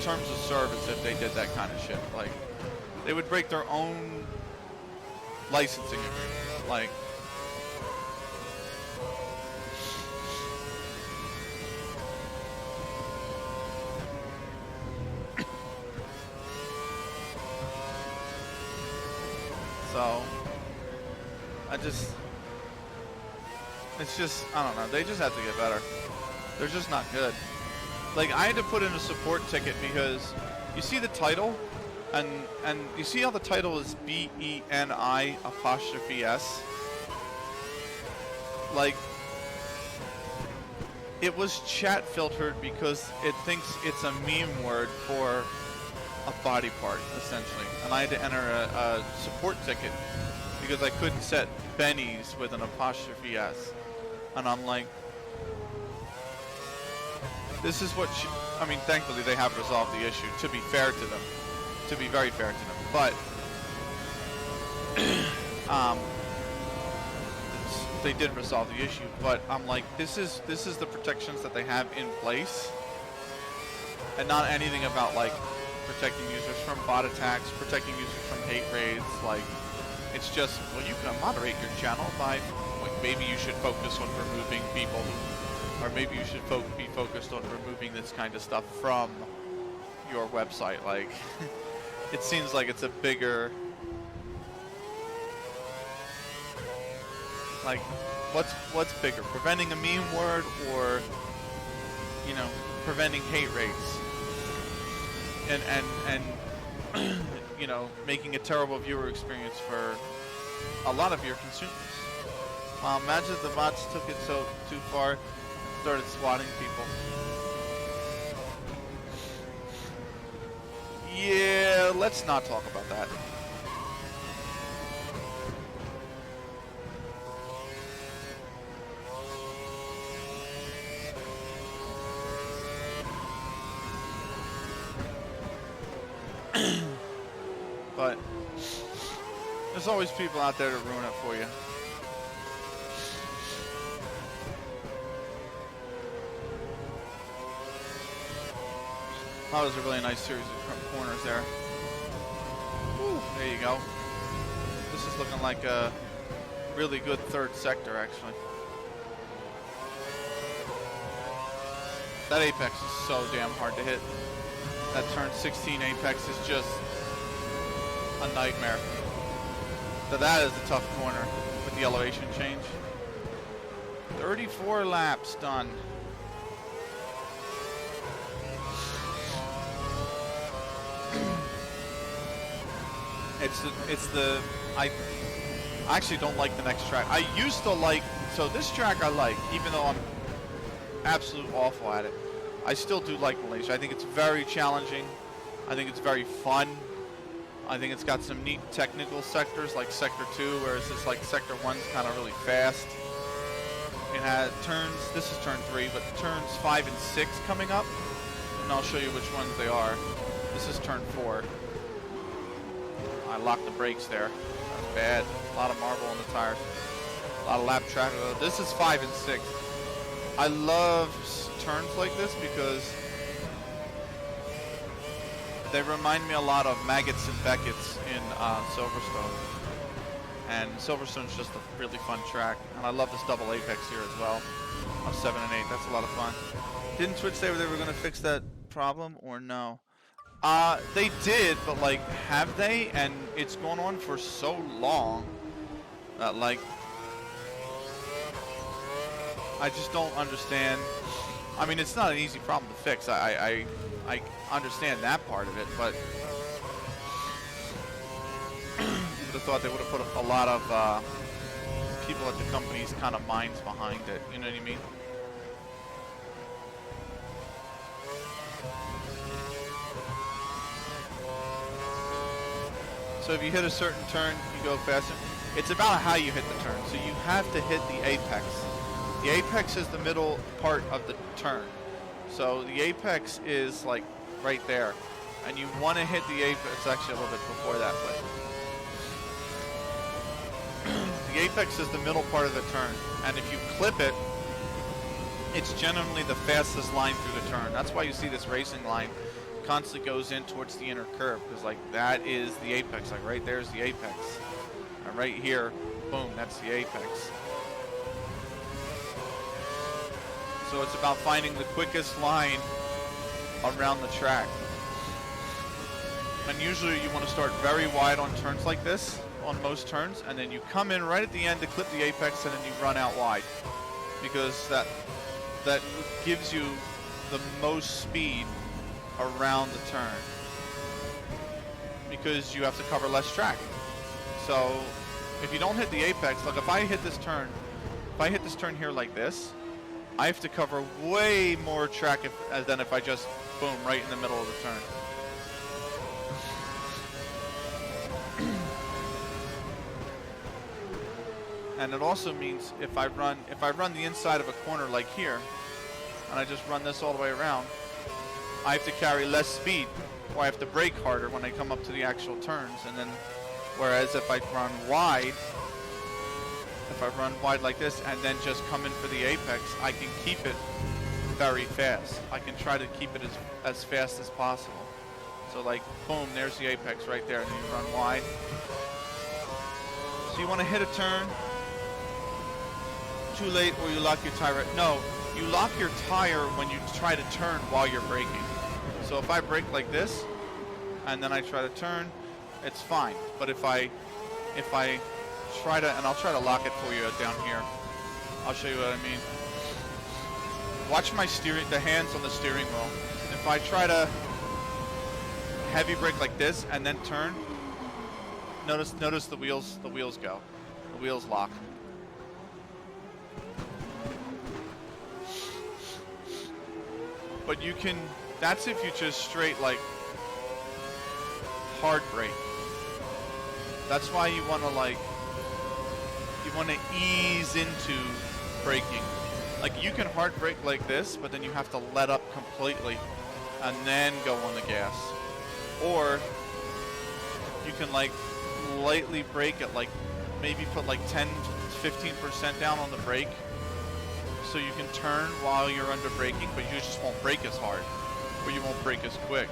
terms of service if they did that kind of shit. Like, they would break their own licensing agreement. Like, so it's just, I don't know, they just have to get better. They're just not good. Like, I had to put in a support ticket because you see the title, and you see how the title is BENI''S? Like, it was chat filtered because it thinks it's a meme word for a body part, essentially. And I had to enter a support ticket because I couldn't set Benny's with an ''S. And I'm like, this is what I mean, thankfully they have resolved the issue, to be fair to them. To be very fair to them. But they did resolve the issue, but I'm like, this is the protections that they have in place. and not anything about like protecting users from bot attacks, protecting users from hate raids. Like, it's just, well, you can moderate your channel by, like, maybe you should focus on removing people who, or maybe you should be focused on removing this kind of stuff from your website. Like, it seems like it's a bigger, like, what's bigger, preventing a meme word or, you know, preventing hate raids and you know, making a terrible viewer experience for a lot of your consumers. Imagine if the bots took it too far, started swatting people. Yeah, let's not talk about that. But there's always people out there to ruin it for you. That was a really nice series of corners there. Woo, there you go. This is looking like a really good third sector, actually. That apex is so damn hard to hit. That turn 16 apex is just a nightmare. So that is a tough corner with the elevation change. 34 laps done. I actually don't like the next track. I used to like, so this track I like, even though I'm absolutely awful at it. I still do like Malaysia. I think it's very challenging. I think it's very fun. I think it's got some neat technical sectors like Sector 2, whereas it's like Sector 1's kind of really fast. It has turns, this is turn 3, but turns 5 and 6 coming up. And I'll show you which ones they are. This is turn 4. I locked the brakes there. That's bad. A lot of marble on the tires. A lot of lap traffic. This is 5 and 6. I love turns like this because they remind me a lot of Maggots and Beckett's in Silverstone. And Silverstone's just a really fun track. And I love this double apex here as well. Of 7 and 8. That's a lot of fun. Didn't Twitch say they were going to fix that problem or no? They did, but like, have they? And it's gone on for so long that like, I just don't understand. I mean, it's not an easy problem to fix. I understand that part of it, but I would have thought they would have put a lot of people at the company's kind of minds behind it. You know what I mean? So if you hit a certain turn, you go faster. It's about how you hit the turn. So you have to hit the apex. The apex is the middle part of the turn. So the apex is like right there. And you want to hit the apex, actually a little bit before that, but the apex is the middle part of the turn. And if you clip it, it's generally the fastest line through the turn. That's why you see this racing line constantly goes in towards the inner curve, because like that is the apex. Like right there's the apex. And right here, boom, that's the apex. So it's about finding the quickest line around the track. And usually you want to start very wide on turns like this, on most turns, and then you come in right at the end to clip the apex, and then you run out wide. Because that gives you the most speed around the turn. Because you have to cover less track. So if you don't hit the apex, like if I hit this turn here like this, I have to cover way more track than if I just, boom, right in the middle of the turn. And it also means if I run the inside of a corner like here, and I just run this all the way around, I have to carry less speed, or I have to brake harder when I come up to the actual turns. And then, whereas if I run wide like this and then just come in for the apex, I can keep it very fast. I can try to keep it as fast as possible. So like, boom, there's the apex right there, and then you run wide. So you want to hit a turn too late, or you lock your tire. No, you lock your tire when you try to turn while you're braking. So if I brake like this, and then I try to turn, it's fine. But if I try to, and I'll try to lock it for you down here. I'll show you what I mean. Watch my the hands on the steering wheel. If I try to heavy brake like this and then turn, notice the wheels go. The wheels lock. But you can, that's if you just straight like hard brake. That's why you want to ease into braking. Like you can hard brake like this, but then you have to let up completely and then go on the gas. Or you can like lightly brake it, like maybe put like 10-15% down on the brake, so you can turn while you're under braking, but you just won't brake as hard, or you won't brake as quick.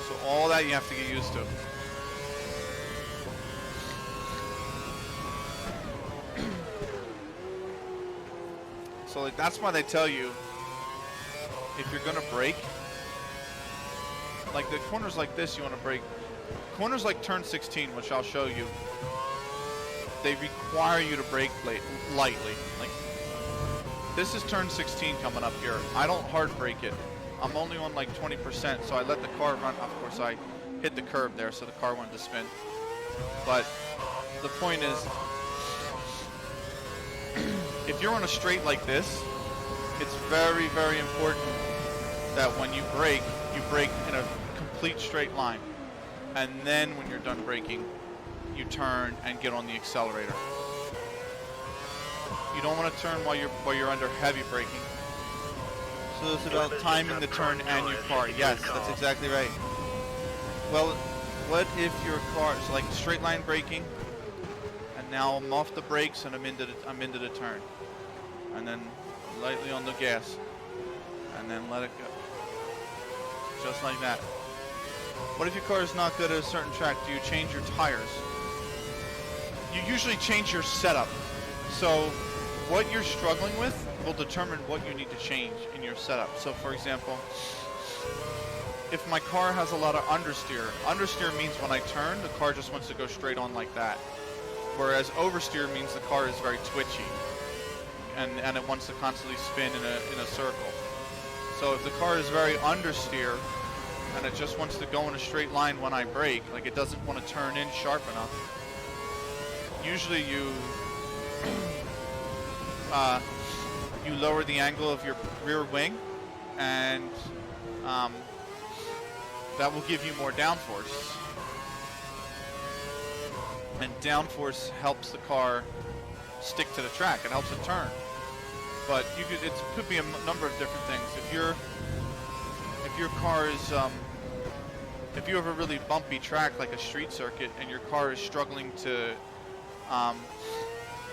So all that you have to get used to. So like that's why they tell you, if you're gonna brake, like the corners like this, you want to brake. Corners like turn 16, which I'll show you, they require you to brake lightly. Like this is turn 16 coming up here. I don't hard brake it. I'm only on like 20%, so I let the car run. Of course, I hit the curb there, so the car wanted to spin. But the point is, if you're on a straight like this, it's very, very important that when you brake in a complete straight line. And then when you're done braking, you turn and get on the accelerator. You don't want to turn while you're under heavy braking. So it's about timing the turn and your car. Yes, that's exactly right. Well, what if your car is like straight line braking, and now I'm off the brakes and I'm into the turn, and then lightly on the gas, and then let it go, just like that. What if your car is not good at a certain track? Do you change your tires? You usually change your setup. So what you're struggling with will determine what you need to change in your setup. So for example, if my car has a lot of understeer means when I turn, the car just wants to go straight on like that. Whereas oversteer means the car is very twitchy and it wants to constantly spin in a circle. So if the car is very understeer and it just wants to go in a straight line when I brake, like it doesn't want to turn in sharp enough, usually you you lower the angle of your rear wing, and that will give you more downforce. And downforce helps the car stick to the track. It helps it turn. But it could be a number of different things. If your car is if you have a really bumpy track like a street circuit, and your car is struggling to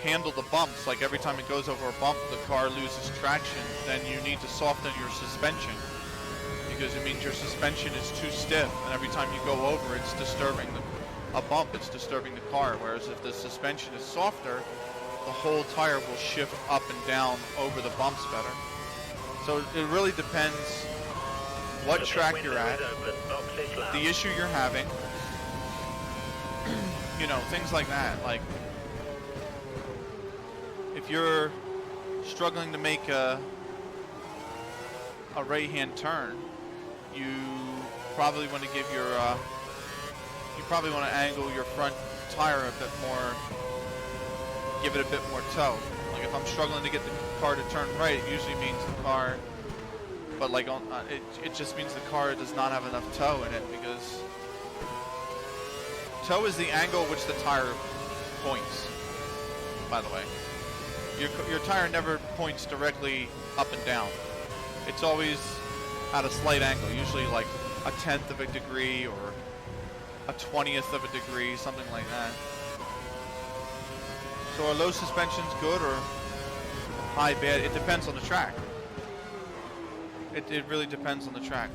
handle the bumps, like every time it goes over a bump the car loses traction, then you need to soften your suspension, because it means your suspension is too stiff, and every time you go over it's disturbing a bump, it's disturbing the car. Whereas if the suspension is softer, the whole tire will shift up and down over the bumps better. So it really depends what track you're at, the issue you're having, you know, things like that. Like if you're struggling to make a right-hand turn, you probably want to give your you probably want to angle your front tire a bit more, give it a bit more toe. Like if I'm struggling to get the car to turn right, it usually means the car, but like it just means the car does not have enough toe in it, because toe is the angle at which the tire points, by the way. Your tire never points directly up and down. It's always at a slight angle, usually like a 1/10 of a degree or a 20th of a degree, something like that. So are low suspensions good, or high, bad. It depends on the track. It really depends on the track.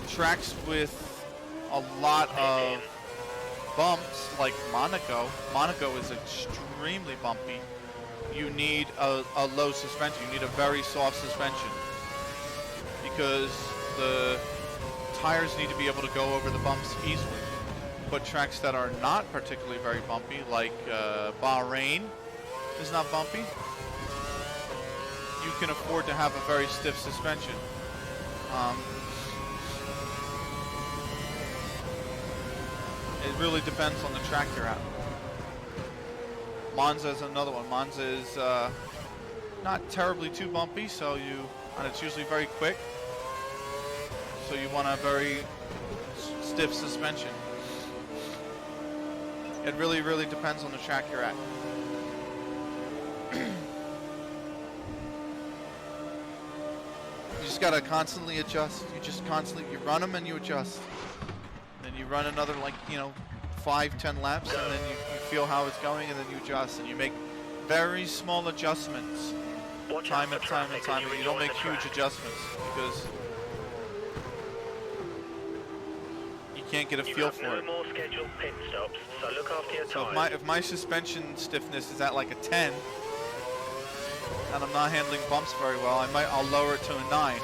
Tracks with a lot of bumps, like Monaco. Monaco is extremely bumpy. You need a low suspension. You need a very soft suspension because the tires need to be able to go over the bumps easily. But tracks that are not particularly very bumpy, like Bahrain is not bumpy, you can afford to have a very stiff suspension. It really depends on the track you're at. Monza is another one. Monza is not terribly too bumpy, and it's usually very quick. So you want a very stiff suspension. It really, really depends on the track you're at. You just gotta constantly adjust. You run them and you adjust. Then you run another 5-10 laps, and then you feel how it's going, and then you adjust, and you make very small adjustments, time and time and time. You don't make huge adjustments because you can't get a feel for it. No more scheduled pit stops, so look after your So tires. if my suspension stiffness is at like a 10, and I'm not handling bumps very well, I'll lower it to a 9.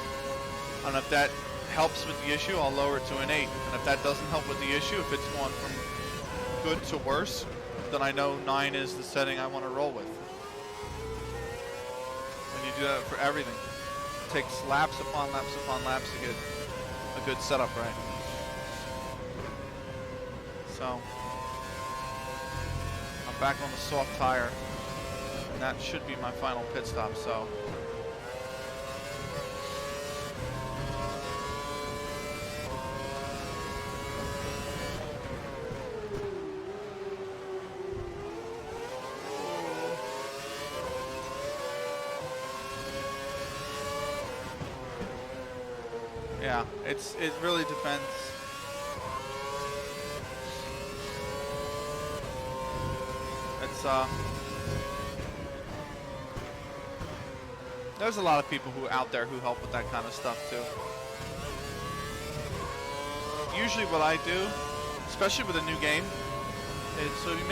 And if that helps with the issue, I'll lower it to an 8. And if that doesn't help with the issue, if it's going from good to worse, then I know 9 is the setting I want to roll with. And you do that for everything. It takes laps upon laps upon laps to get a good setup right. So I'm back on the soft tire, and that should be my final pit stop. So yeah, it really depends. It's there's a lot of people out there who help with that kind of stuff too. Usually what I do, especially with a new game, is so you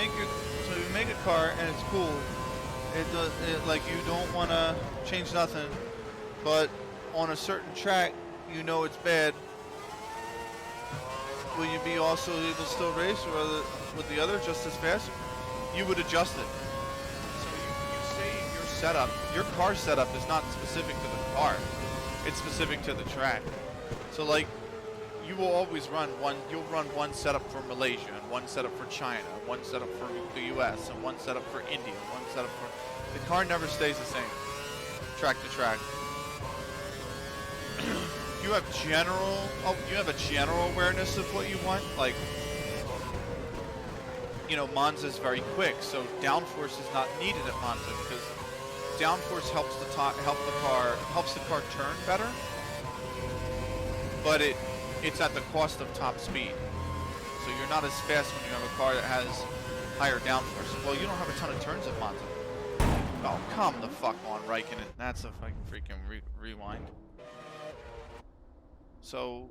make a car and it's cool. Like you don't want to change nothing, but on a certain track you know it's bad. Will you be also able to still race with the other just as fast? You would adjust it. So you say your car setup is not specific to the car. It's specific to the track. So like, you will always you'll run one setup for Malaysia, and one setup for China, one setup for the US, and one setup for India, one setup for... The car never stays the same, track to track. You have a general awareness of what you want, like, Monza is very quick, so downforce is not needed at Monza because downforce helps the car turn better, but it's at the cost of top speed. So you're not as fast when you have a car that has higher downforce. Well, you don't have a ton of turns at Monza. Oh, come the fuck on, Raikkonen. That's a freaking rewind. So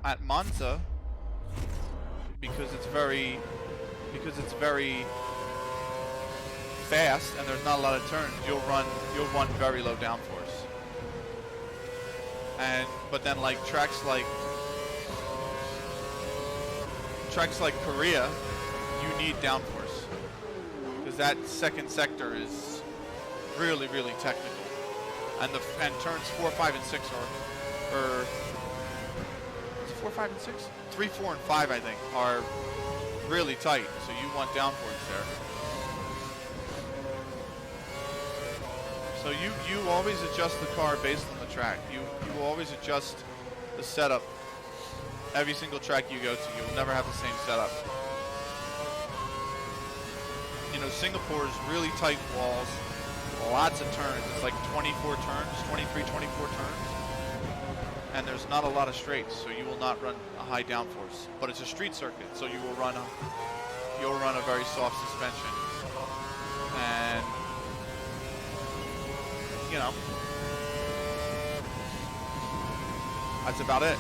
at Monza, because it's very fast and there's not a lot of turns, you'll run very low downforce. But then like tracks like Korea, you need downforce because that second sector is really, really technical, and turns 4, 5, and 6 are 4, 5, and 6? 3, 4, and 5 I think are really tight, so you want downforce there. So you always adjust the car based on the track. You will always adjust the setup every single track you go to. You will never have the same setup. Singapore is really tight walls, lots of turns. It's like 24 turns, 23, 24 turns. And there's not a lot of straights, so you will not run a high downforce. But it's a street circuit, so you'll run a very soft suspension. And you know, that's about it.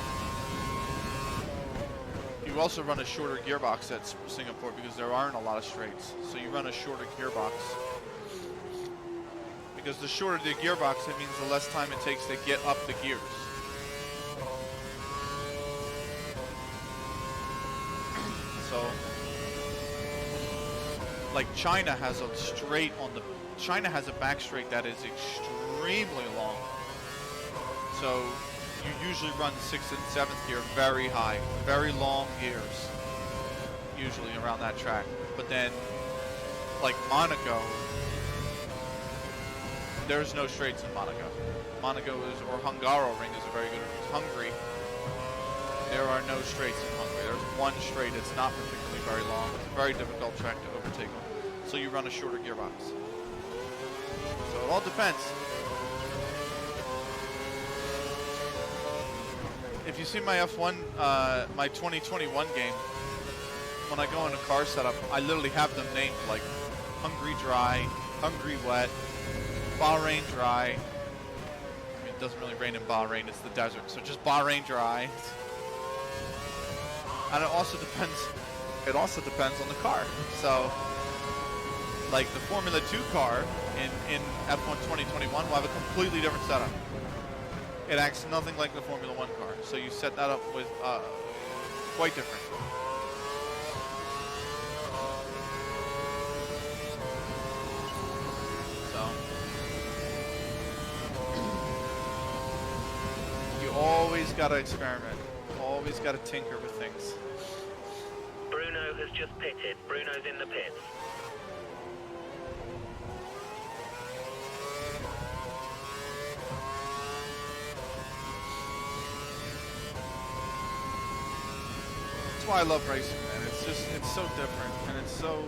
You also run a shorter gearbox at Singapore because there aren't a lot of straights. So you run a shorter gearbox. Because the shorter the gearbox, it means the less time it takes to get up the gears. So, like China has a straight on the, China has a back straight that is extremely long. So you usually run 6th and 7th gear very high, very long gears, usually around that track. But then, like Monaco, there's no straights in Monaco. Monaco is, or Hungaroring is a very good one. Hungary, there are no straights in Hungary. There's one straight, it's not particularly very long. It's a very difficult track to overtake them. So you run a shorter gearbox. So it all depends. If you see my F1, my 2021 game, when I go into car setup, I literally have them named like Hungary dry, Hungary wet, Bahrain dry. I mean, it doesn't really rain in Bahrain, it's the desert, so just Bahrain dry. And it also depends on the car. So, like the Formula 2 car in F1 2021 will have a completely different setup. It acts nothing like the Formula 1 car. So you set that up with quite different. So you always got to experiment. Always got to tinker with things. Bruno has just pitted. Bruno's in the pits. That's why I love racing, man. It's so different, and it's so,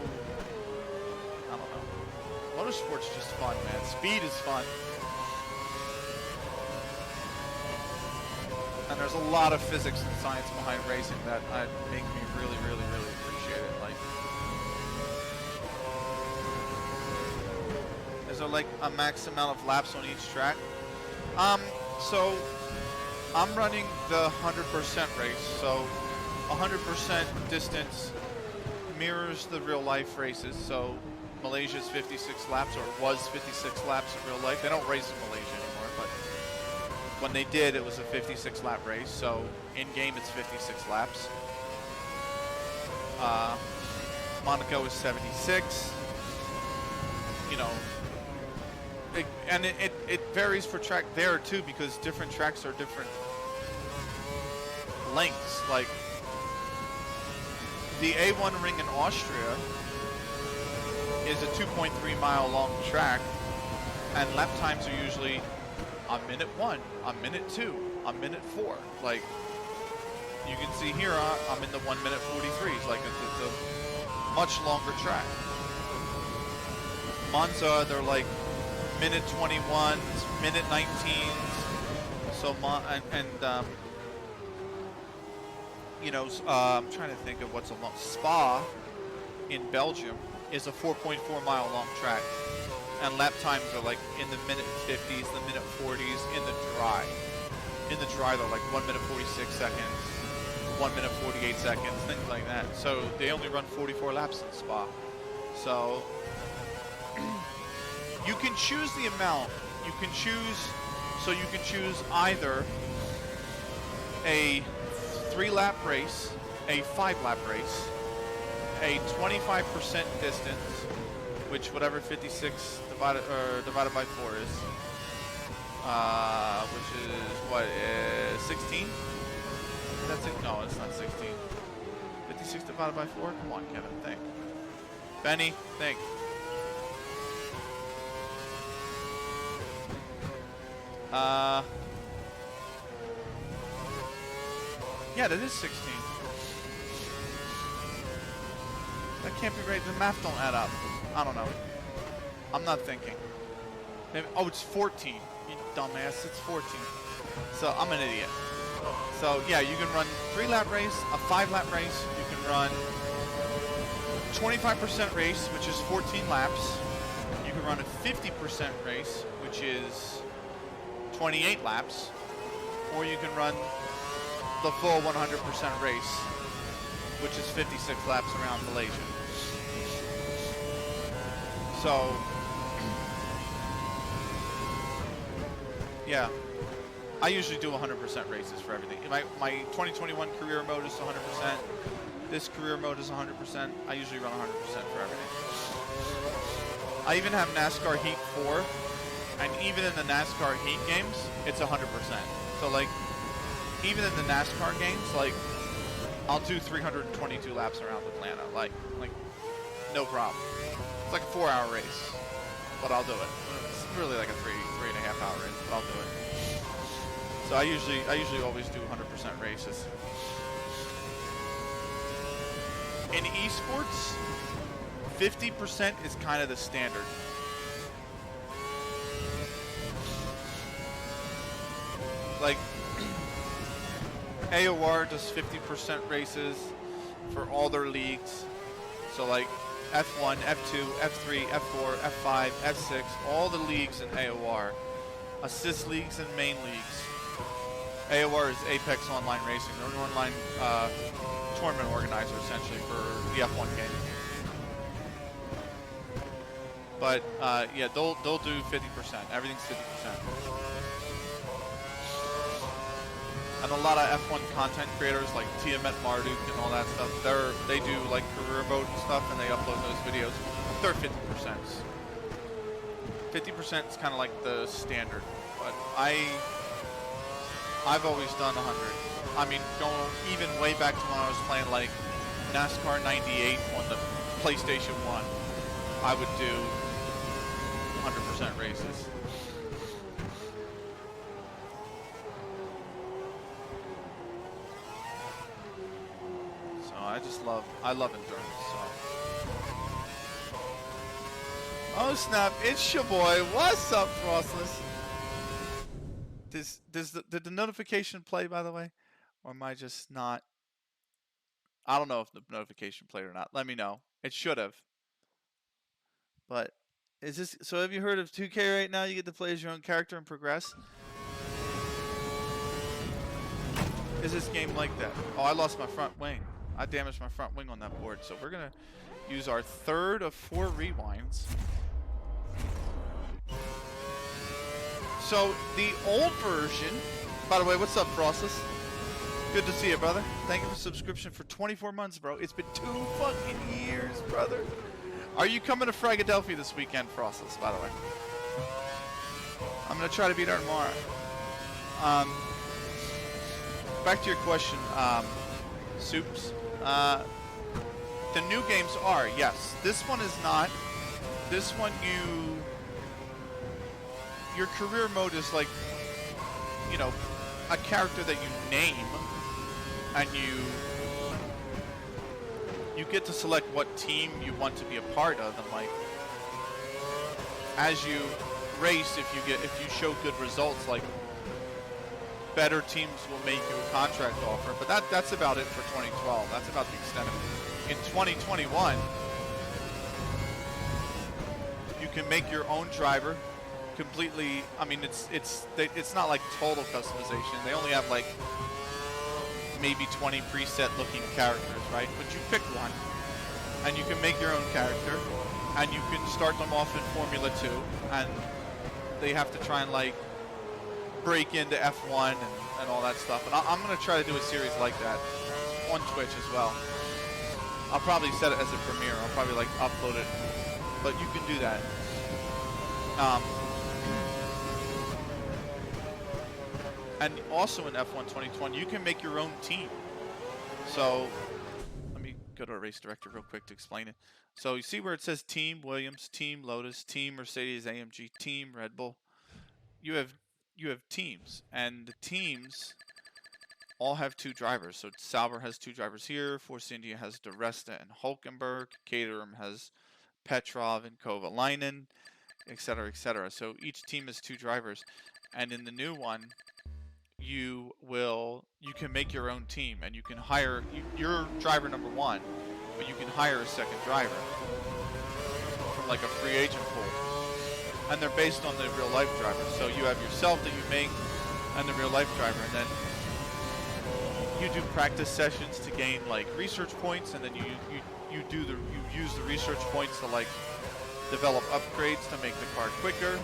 I don't know. Motorsport's just fun, man. Speed is fun. And there's a lot of physics and science behind racing that make me really, really, really appreciate it. Like, is there like a max amount of laps on each track? So I'm running the 100% race, so 100% distance mirrors the real life races. So Malaysia's 56 laps, or was 56 laps in real life. They don't race in Malaysia anymore, but when they did, it was a 56 lap race. So in game, it's 56 laps. Monaco is 76. You know, it varies for track there too, because different tracks are different lengths. Like the A1 ring in Austria is a 2.3 mile long track, and lap times are usually on minute 1, on minute 2, on minute 4. Like you can see here, I'm in the 1 minute 43s. Like it's a much longer track. Monza, they're like minute 21s, minute 19s. So you know, I'm trying to think of what's a long. Spa in Belgium is a 4.4 mile long track, and lap times are like in the minute 50s, the minute 40s in the dry. In the dry, they're like 1 minute 46 seconds, 1 minute 48 seconds, things like that. So they only run 44 laps in Spa. So you can choose the amount. You can choose either a 3-lap race, a 5-lap race, a 25% distance, which whatever 56 divided by 4 is, which is what, 16? That's it. No, it's not 16. 56 divided by 4. Come on, Kevin, think. Benny, think. Yeah, that is 16. That can't be right. The math don't add up. I don't know. I'm not thinking. Maybe, oh, it's 14. You dumbass. It's 14. So I'm an idiot. So yeah, you can run 3-lap race, a 5-lap race. You can run 25% race, which is 14 laps. You can run a 50% race, which which is 28 laps, or you can run the full 100% race, which is 56 laps around Malaysia. So, yeah, I usually do 100% races for everything. My 2021 career mode is 100%. This career mode is 100%. I usually run 100% for everything. I even have NASCAR Heat 4, and even in the NASCAR Heat games, it's 100%. So like, even in the NASCAR games, like, I'll do 322 laps around Atlanta, like no problem. It's like a 4-hour race, but I'll do it. It's really like a 3.5 hour race, but I'll do it. So I usually always do 100% races. In esports, 50% is kind of the standard. Like, AOR does 50% races for all their leagues. So like F1, F2, F3, F4, F5, F6, all the leagues in AOR. Assist leagues and main leagues. AOR is Apex Online Racing. They're an online tournament organizer essentially for the F1 game. But yeah, they'll do 50%. Everything's 50%. And a lot of F1 content creators like Tiamat Marduk and all that stuff, they do like career mode and stuff, and they upload those videos. They're 50%. 50% is kind of like the standard, but I've always done 100. I mean, going even way back to when I was playing like NASCAR 98 on the PlayStation 1, I would do 100% races. I love endurance. So. Oh snap! It's your boy. What's up, Frostless? Did the notification play, by the way, or am I just not? I don't know if the notification played or not. Let me know. It should have. But is this so? Have you heard of 2K right now? You get to play as your own character and progress. Is this game like that? Oh, I lost my front wing. I damaged my front wing on that board, so we're gonna use our third of 4 rewinds. So the old version, by the way, what's up, Frostless? Good to see you, brother. Thank you for the subscription for 24 months, bro. It's been 2 fucking years, brother. Are you coming to Philadelphia this weekend, Frostless, by the way? I'm gonna try to be there tomorrow. Back to your question, Soups. The new games are, yes. This one is not. This one your career mode is like, you know, a character that you name, and you get to select what team you want to be a part of, and like, as you race, if you show good results, like, better teams will make you a contract offer. But that's about it for 2012. That's about the extent of it. In 2021, you can make your own driver completely. I mean, it's not like total customization. They only have like maybe 20 preset looking characters, right? But you pick one, and you can make your own character, and you can start them off in Formula 2, and they have to try and like break into F1 and all that stuff. And I'm going to try to do a series like that on Twitch as well. I'll probably set it as a premiere. I'll probably like upload it, but you can do that. And also in F1 2020, you can make your own team. So let me go to a race director real quick to explain it. So you see where it says Team Williams, Team Lotus, Team Mercedes AMG, Team Red Bull. You have teams, and the teams all have 2 drivers. So Sauber has 2 drivers here, Force India has DeResta and Hulkenberg, Caterham has Petrov and Kovalainen, etc., etc. So each team has 2 drivers, and in the new one, you can make your own team, and you can hire your driver number 1, but you can hire a second driver from like a free agent pool. and they're based on the real life driver. So you have yourself that you make, and the real life driver, and then you do practice sessions to gain like research points, and then you use the research points to like develop upgrades to make the car quicker,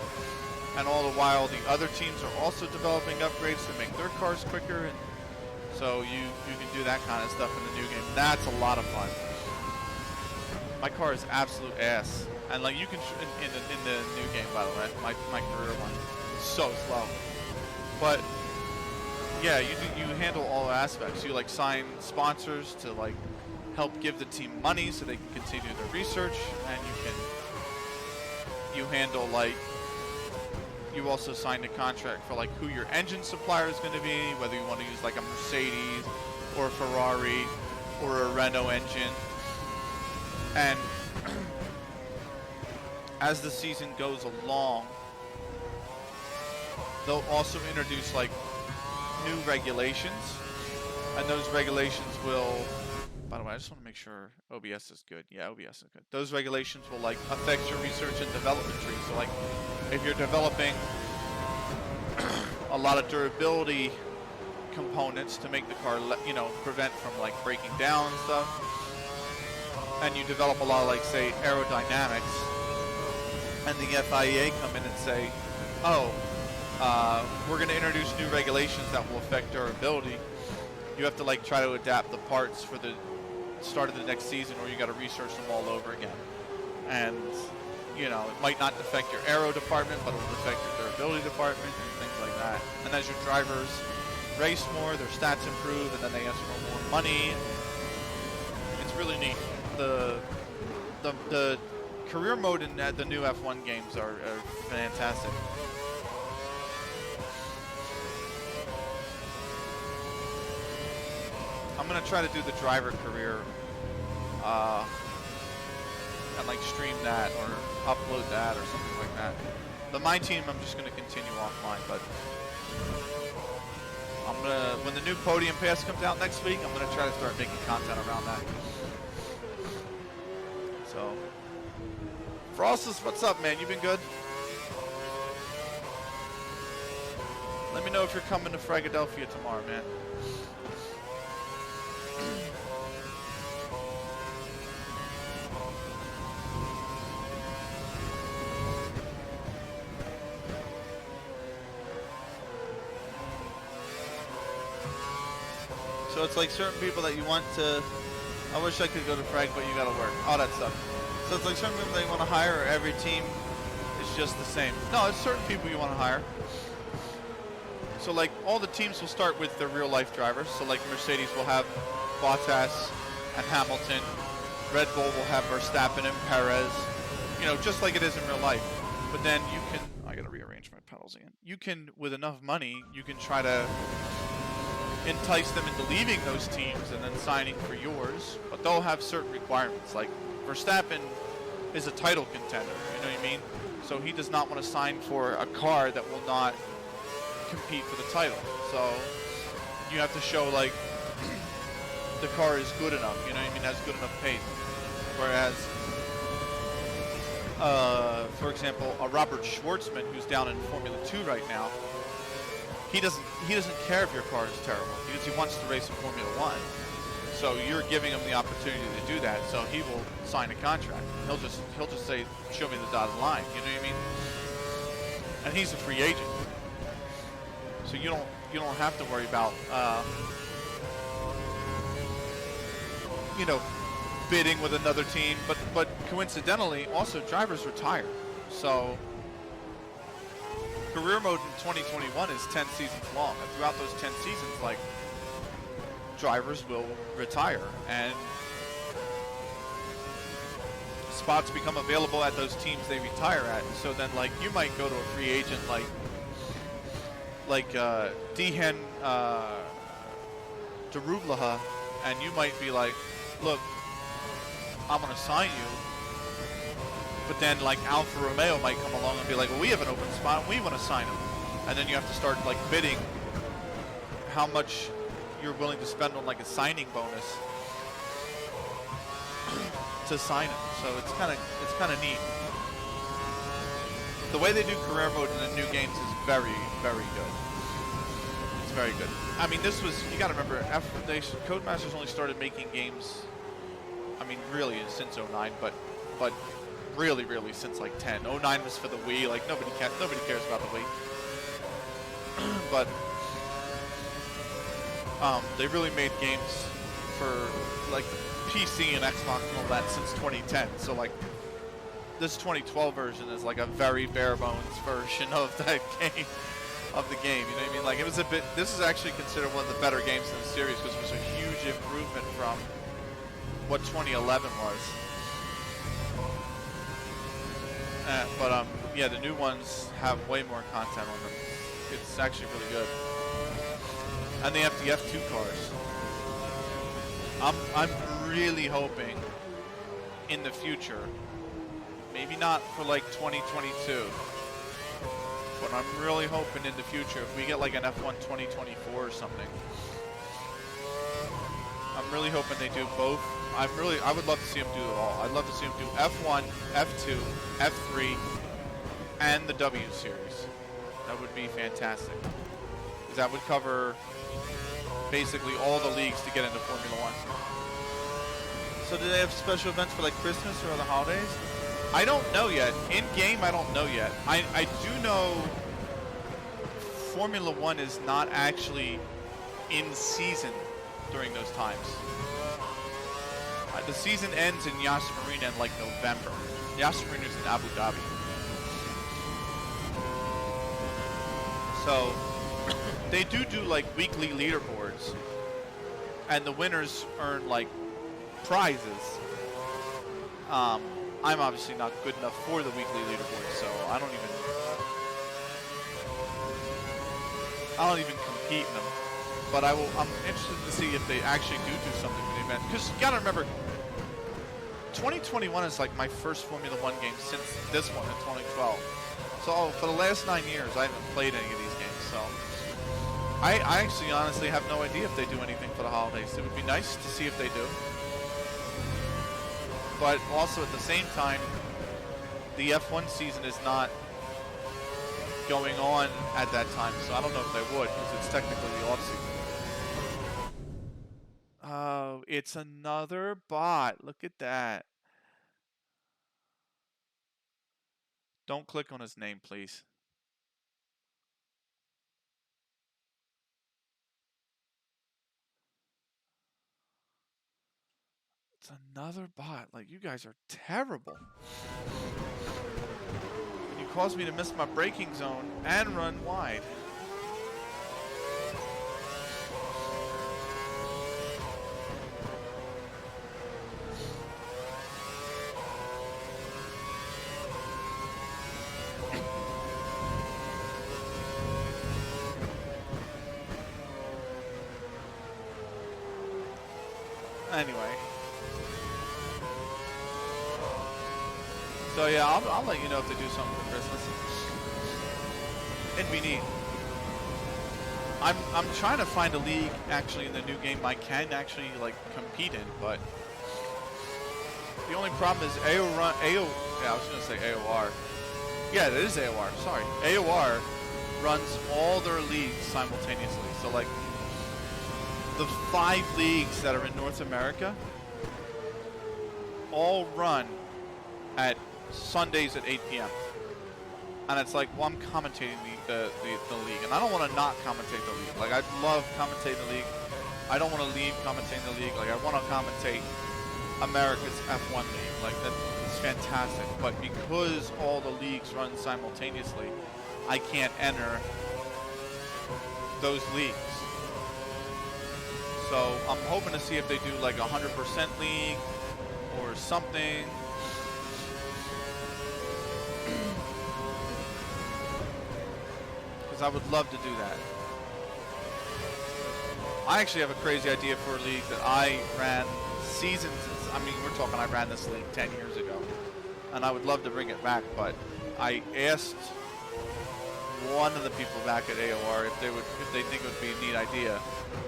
and all the while the other teams are also developing upgrades to make their cars quicker, and so you can do that kind of stuff in the new game. That's a lot of fun. My car is absolute ass, and like you can in the new game, by the way, my career one, it's so slow, but yeah, you handle all aspects. You like sign sponsors to like help give the team money so they can continue their research, and you handle like, you also signed a contract for like who your engine supplier is going to be, whether you want to use like a Mercedes or a Ferrari or a Renault engine. And as the season goes along, they'll also introduce like new regulations, and those regulations will, by the way, I just want to make sure OBS is good. Yeah, OBS is good. Those regulations will like affect your research and development tree. So like if you're developing a lot of durability components to make the car, you know, prevent from like breaking down and stuff, and you develop a lot of like say aerodynamics, and the FIA come in and say, oh, we're going to introduce new regulations that will affect durability. You have to like try to adapt the parts for the start of the next season, or you got to research them all over again. And you know, it might not affect your aero department, but it will affect your durability department and things like that. And as your drivers race more, their stats improve, and then they ask for more money. It's really neat. The career mode in the new F1 games are fantastic. I'm gonna try to do the driver career and like stream that or upload that or something like that. The My Team I'm just gonna continue offline, but I'm gonna, when the new Podium Pass comes out next week, I'm gonna try to start making content around that. So, Frostus, what's up, man? You been good? Let me know if you're coming to Philadelphia tomorrow, man. So it's like certain people that you want to, I wish I could go to Frag, but you gotta work, all that stuff. So it's like certain people that you want to hire, or every team is just the same. No, it's certain people you want to hire. So like all the teams will start with their real life drivers. So like Mercedes will have Bottas and Hamilton. Red Bull will have Verstappen and Perez. You know, just like it is in real life. But then you can, I gotta rearrange my pedals again. You can, with enough money, you can try to entice them into leaving those teams and then signing for yours, but they'll have certain requirements. Like Verstappen is a title contender, you know what I mean? So he does not want to sign for a car that will not compete for the title. So you have to show like the car is good enough, you know what I mean, has good enough pace. Whereas for example, a Robert Schwartzman, who's down in Formula 2 right now, he doesn't care if your car is terrible, because he wants to race in Formula 1. So you're giving him the opportunity to do that. So he will sign a contract. He'll just say, show me the dotted line. You know what I mean? And he's a free agent. So you don't have to worry about you know, bidding with another team. But coincidentally, also drivers retire. So career mode in 2021 is 10 seasons long, and throughout those 10 seasons, like, drivers will retire, and spots become available at those teams they retire at. So then, like, you might go to a free agent like Dehen Darublaha, and you might be like, look, I'm gonna sign you. But then, like, Alfa Romeo might come along and be like, well, we have an open spot and we want to sign him. And then you have to start, like, bidding how much you're willing to spend on, like, a signing bonus to sign him. So it's kind of neat. the way they do career mode in the new games is very, very good. It's very good. I mean, this was, you gotta remember, Codemasters only started making games, I mean, really since 09, but really since like 10. 09 was for the Wii, like nobody cares about the Wii. But they really made games for like PC and Xbox and all that since 2010. So like this 2012 version is like a very bare bones version of that game, of the game. You know what I mean? Like it was a bit. This is actually considered one of the better games in the series because it was a huge improvement from what 2011 was. Yeah, the new ones have way more content on them. It's actually really good. And they have the F2 cars. I'm really hoping in the future, maybe not for like 2022, but I'm really hoping in the future if we get like an F1 2024 or something. I'm really hoping they do both. I would love to see them do it all. I'd love to see them do F1, F2, F3, and the W series. That would be fantastic. Because that would cover basically all the leagues to get into Formula One. So do they have special events for like Christmas or other holidays? I don't know yet. In game, I don't know yet. I do know Formula One is not actually in season during those times. The season ends in Yas Marina in like November. Yas Marina is in Abu Dhabi. So they do like weekly leaderboards, and the winners earn like prizes. I'm obviously not good enough for the weekly leaderboard, so I don't even compete in them. But I'm interested to see if they actually do something with the event. Because you gotta remember, 2021 is like my first Formula One game since this one in 2012. So for the last 9 years, I haven't played any of these games. So I actually honestly have no idea if they do anything for the holidays. It would be nice to see if they do. But also at the same time, the F1 season is not going on at that time, so I don't know if they would, because it's technically the off-season. Oh, it's another bot. Look at that. Don't click on his name, please. It's another bot. Like, you guys are terrible. And you caused me to miss my braking zone and run wide. Anyway. So yeah, I'll let you know if they do something for Christmas. It'd be neat. I'm trying to find a league actually in the new game I can actually like compete in, but the only problem is yeah, I was gonna say AOR. Yeah, it is AOR. Sorry, AOR runs all their leagues simultaneously. So like the 5 leagues that are in North America all run at Sundays at 8 p.m. And it's like, well, I'm commentating the league, and I don't want to not commentate the league. Like, I love commentating the league. I don't want to leave commentating the league. Like, I want to commentate America's F1 league. Like, that's fantastic. But because all the leagues run simultaneously, I can't enter those leagues. So I'm hoping to see if they do like a 100% league or something. Because I would love to do that. I actually have a crazy idea for a league that I ran seasons. I mean, we're talking, I ran this league 10 years ago. And I would love to bring it back, but I asked one of the people back at AOR if they think it would be a neat idea.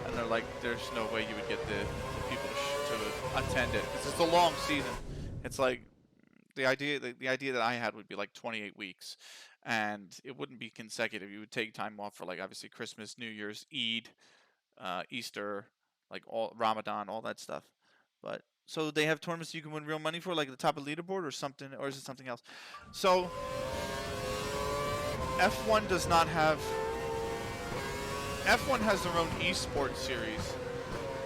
And they're like, there's no way you would get the people to attend it. Because it's a long season. It's like, the idea that I had would be like 28 weeks. and it wouldn't be consecutive. You would take time off for like obviously Christmas, New Year's, Eid, Easter, like all Ramadan, all that stuff. But so they have tournaments you can win real money for, like at the top of the leaderboard or something, or is it something else? So F1 does not have. F1 has their own esports series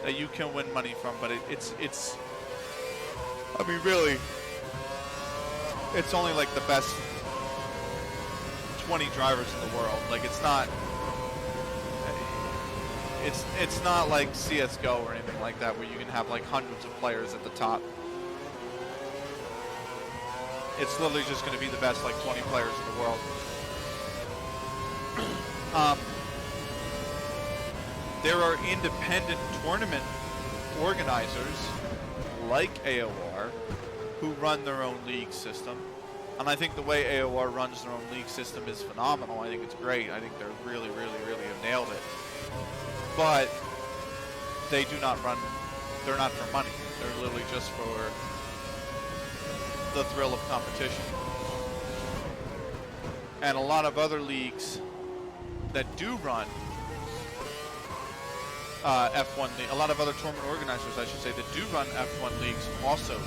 that you can win money from, but it's. I mean, really, it's only like the best 20 drivers in the world. Like it's not. It's not like CS:GO or anything like that where you can have like hundreds of players at the top. It's literally just going to be the best like 20 players in the world. There are independent tournament organizers like AOR who run their own league system. And I think the way AOR runs their own league system is phenomenal. I think it's great. I think they're really have nailed it. But they do not run, they're not for money. They're literally just for the thrill of competition. And a lot of other leagues that do run F1, a lot of other tournament organizers, I should say, that do run F1 leagues also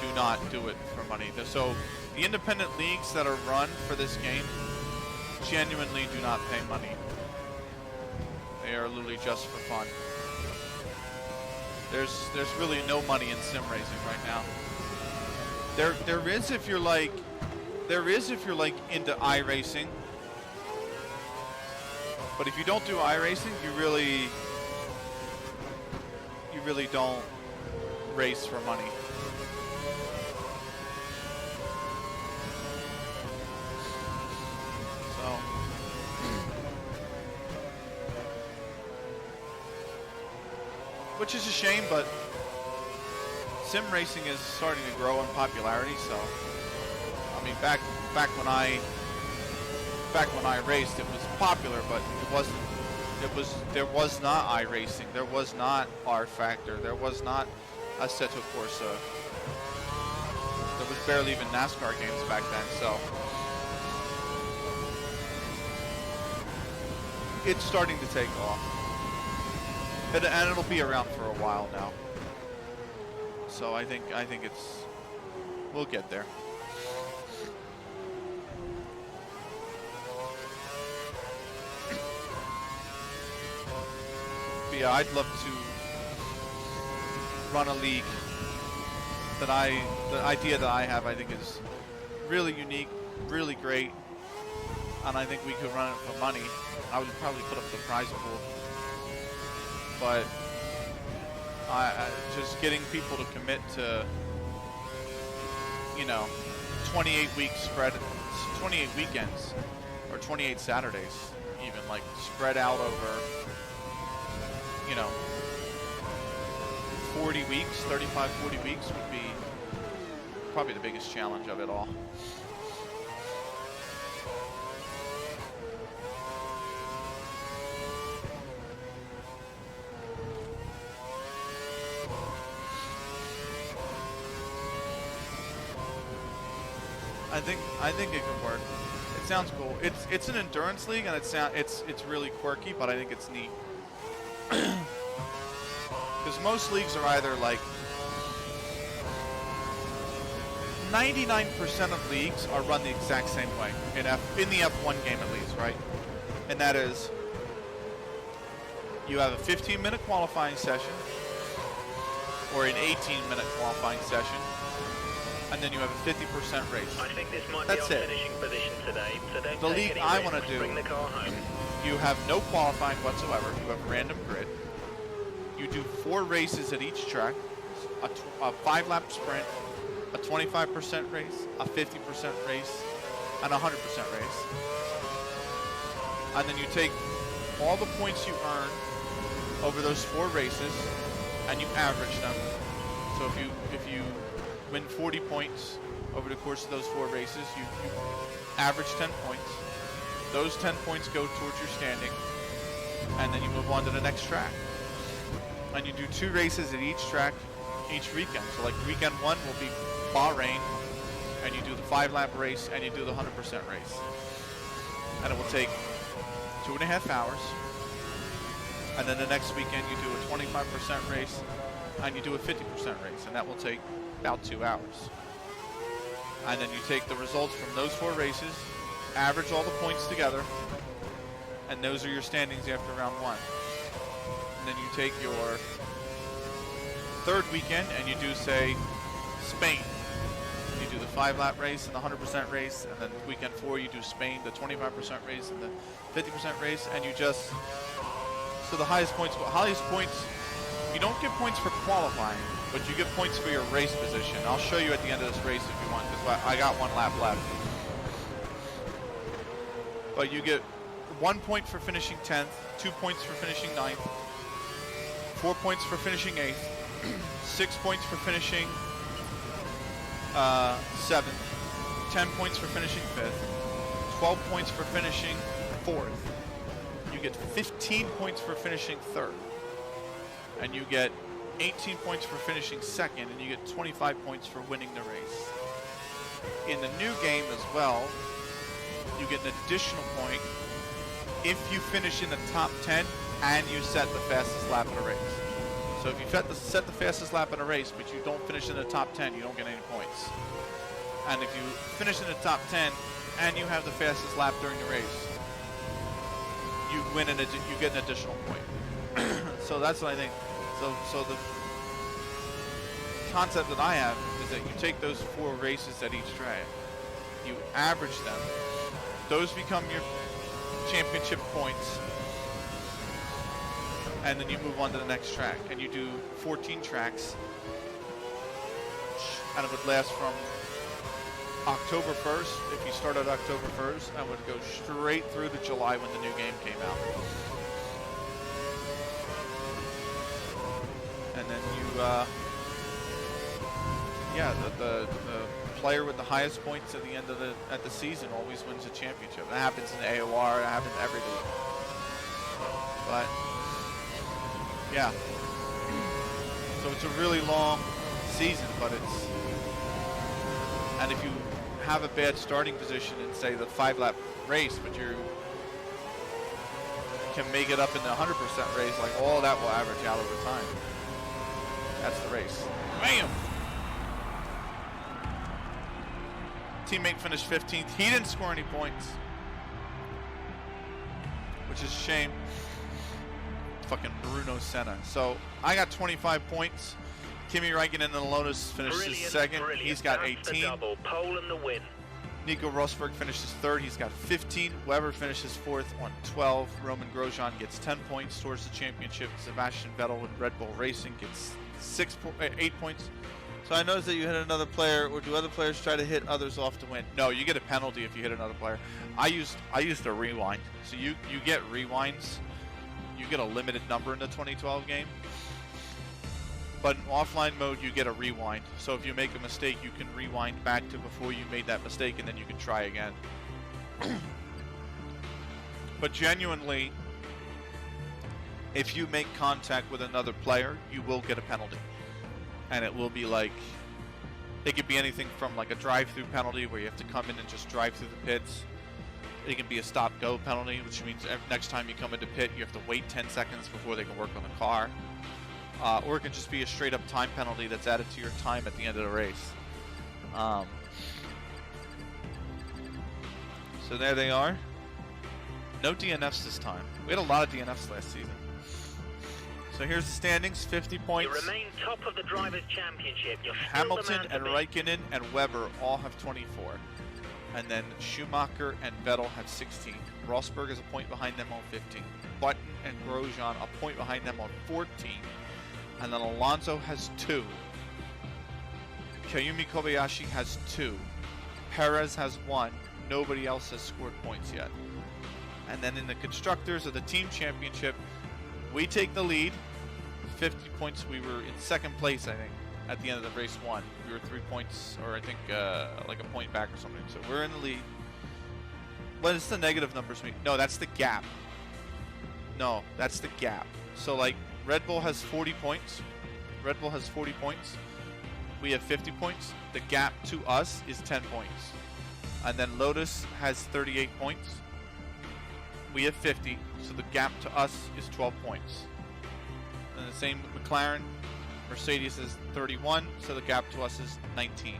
do not do it for money. So the independent leagues that are run for this game genuinely do not pay money. They are literally just for fun. There's really no money in sim racing right now. There is if you're like into iRacing. But if you don't do iRacing, you really don't race for money. So which is a shame, but sim racing is starting to grow in popularity. So I mean, back when I raced, it was popular, but it wasn't. There was not iRacing. There was not R Factor. There was not Assetto Corsa. There was barely even NASCAR games back then. So it's starting to take off, and it'll be around for a while now. So I think we'll get there. Yeah, I'd love to run a league. The idea that I have, I think, is really unique, really great, and I think we could run it for money. I would probably put up the prize pool, but just getting people to commit to, 28 weeks spread, 28 weekends, or 28 Saturdays, even like spread out over. 40 weeks, 35, 40 weeks would be probably the biggest challenge of it all. I think it can work. It sounds cool. It's an endurance league, and it's really quirky, but I think it's neat. Because most leagues are either like 99% of leagues are run the exact same way in the F1 game at least, right? And that is you have a 15-minute qualifying session or an 18-minute qualifying session, and then you have a 50% race. I think this might That's be our it. finishing position today, so don't The take league any I risks. want to do, Bring the car home. you have no qualifying whatsoever. You have a random grid. You do 4 races at each track, a 5-lap sprint, a 25% race, a 50% race, and a 100% race. And then you take all the points you earn over those 4 races, and you average them. So if you win 40 points over the course of those 4 races, you average 10 points. Those 10 points go towards your standing, and then you move on to the next track. And you do 2 races at each track each weekend. So like weekend 1 will be Bahrain, and you do the 5-lap race, and you do the 100% race. and it will take 2.5 hours. And then the next weekend you do a 25% race, and you do a 50% race, and that will take about 2 hours. And then you take the results from those 4 races, average all the points together, and those are your standings after round 1. And then you take your 3rd weekend and you do, say, Spain. You do the 5-lap race and the 100% race, and then weekend 4 you do Spain, the 25% race and the 50% race, and you just, so the highest points, you don't get points for qualifying, but you get points for your race position. I'll show you at the end of this race if you want, because I got 1 lap left. But you get 1 point for finishing 10th, 2 points for finishing 9th, 4 points for finishing 8th, 6 points for finishing 7th, 10 points for finishing 5th, 12 points for finishing 4th. You get 15 points for finishing 3rd. And you get 18 points for finishing 2nd, and you get 25 points for winning the race. In the new game as well, you get an additional point if you finish in the top 10 and you set the fastest lap in a race. So if you set the fastest lap in a race, but you don't finish in the top 10, you don't get any points. And if you finish in the top 10 and you have the fastest lap during the race, you get an additional point. So that's what I think. So the concept that I have is that you take those 4 races at each track, you average them, those become your championship points, and then you move on to the next track, and you do 14 tracks, and it would last from October 1st, if you start at October 1st, and would go straight through to July when the new game came out. And then you, the player with the highest points at the end of the season always wins the championship. That happens in AOR, that happens every day. But yeah, so it's a really long season, but and if you have a bad starting position in, say, the 5-lap race, but you can make it up in the 100% race, like all that will average out over time. That's the race. Bam! Teammate finished 15th. He didn't score any points, which is a shame. Fucking Bruno Senna. So I got 25 points. Kimi Räikkönen in the Lotus finishes 2nd. He's got 18. Double pole and the win. Nico Rosberg finishes 3rd. He's got 15. Weber finishes 4th on 12. Roman Grosjean gets 10 points towards the championship. Sebastian Vettel with Red Bull Racing gets 8 points. So I noticed that you hit another player, or do other players try to hit others off to win? No, you get a penalty if you hit another player. I used a rewind. So you get rewinds. You get a limited number in the 2012 game. But in offline mode, you get a rewind. So if you make a mistake, you can rewind back to before you made that mistake, and then you can try again. But genuinely, if you make contact with another player, you will get a penalty. And it will be like, it could be anything from like a drive-through penalty where you have to come in and just drive through the pits. It can be a stop-go penalty, which means next time you come into pit, you have to wait 10 seconds before they can work on the car. Or it can just be a straight-up time penalty that's added to your time at the end of the race. So there they are. No DNFs this time. We had a lot of DNFs last season. So here's the standings, 50 points. You remain top of the Drivers' Championship. You're Hamilton and Räikkönen and Weber all have 24. And then Schumacher and Vettel have 16. Rosberg is a point behind them on 15. Button and Grosjean a point behind them on 14. And then Alonso has 2. Kayumi Kobayashi has 2. Perez has 1. Nobody else has scored points yet. And then in the Constructors of the Team Championship, we take the lead. 50 points. We were in 2nd place, I think, at the end of the race 1. We were 3 points, or I think like a point back or something. So we're in the lead. What is the negative numbers mean? No, that's the gap. No, that's the gap. So like Red Bull has 40 points. Red Bull has 40 points. We have 50 points. The gap to us is 10 points. And then Lotus has 38 points. We have 50, so the gap to us is 12 points. And the same with McLaren. Mercedes is 31, so the gap to us is 19.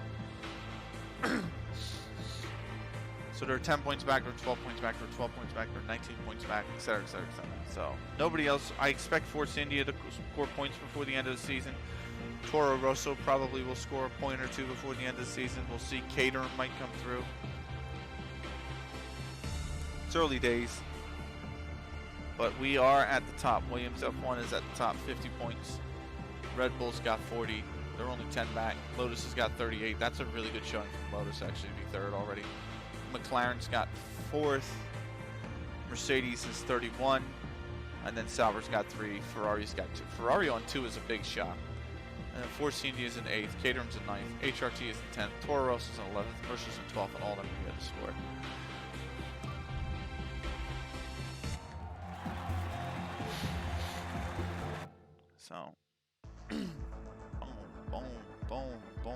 So they're 10 points back, they're 12 points back, they're 12 points back, they're 19 points back, etc., etc., etc. So nobody else. I expect Force India to score points before the end of the season. Toro Rosso probably will score a point or two before the end of the season. We'll see. Caterham might come through. It's early days. But we are at the top. Williams F1 is at the top, 50 points. Red Bull's got 40. They're only 10 back. Lotus has got 38. That's a really good showing from Lotus, actually, to be third already. McLaren's got 4th. Mercedes is 31. And then Sauber's got 3. Ferrari's got 2. Ferrari on 2 is a big shot. And then Force India is in 8th. Caterham's in 9th. HRT is in 10th. Toro Rosso is in 11th. Mercer's in 12th. And all of them can get a score. So, boom, boom, boom, boom.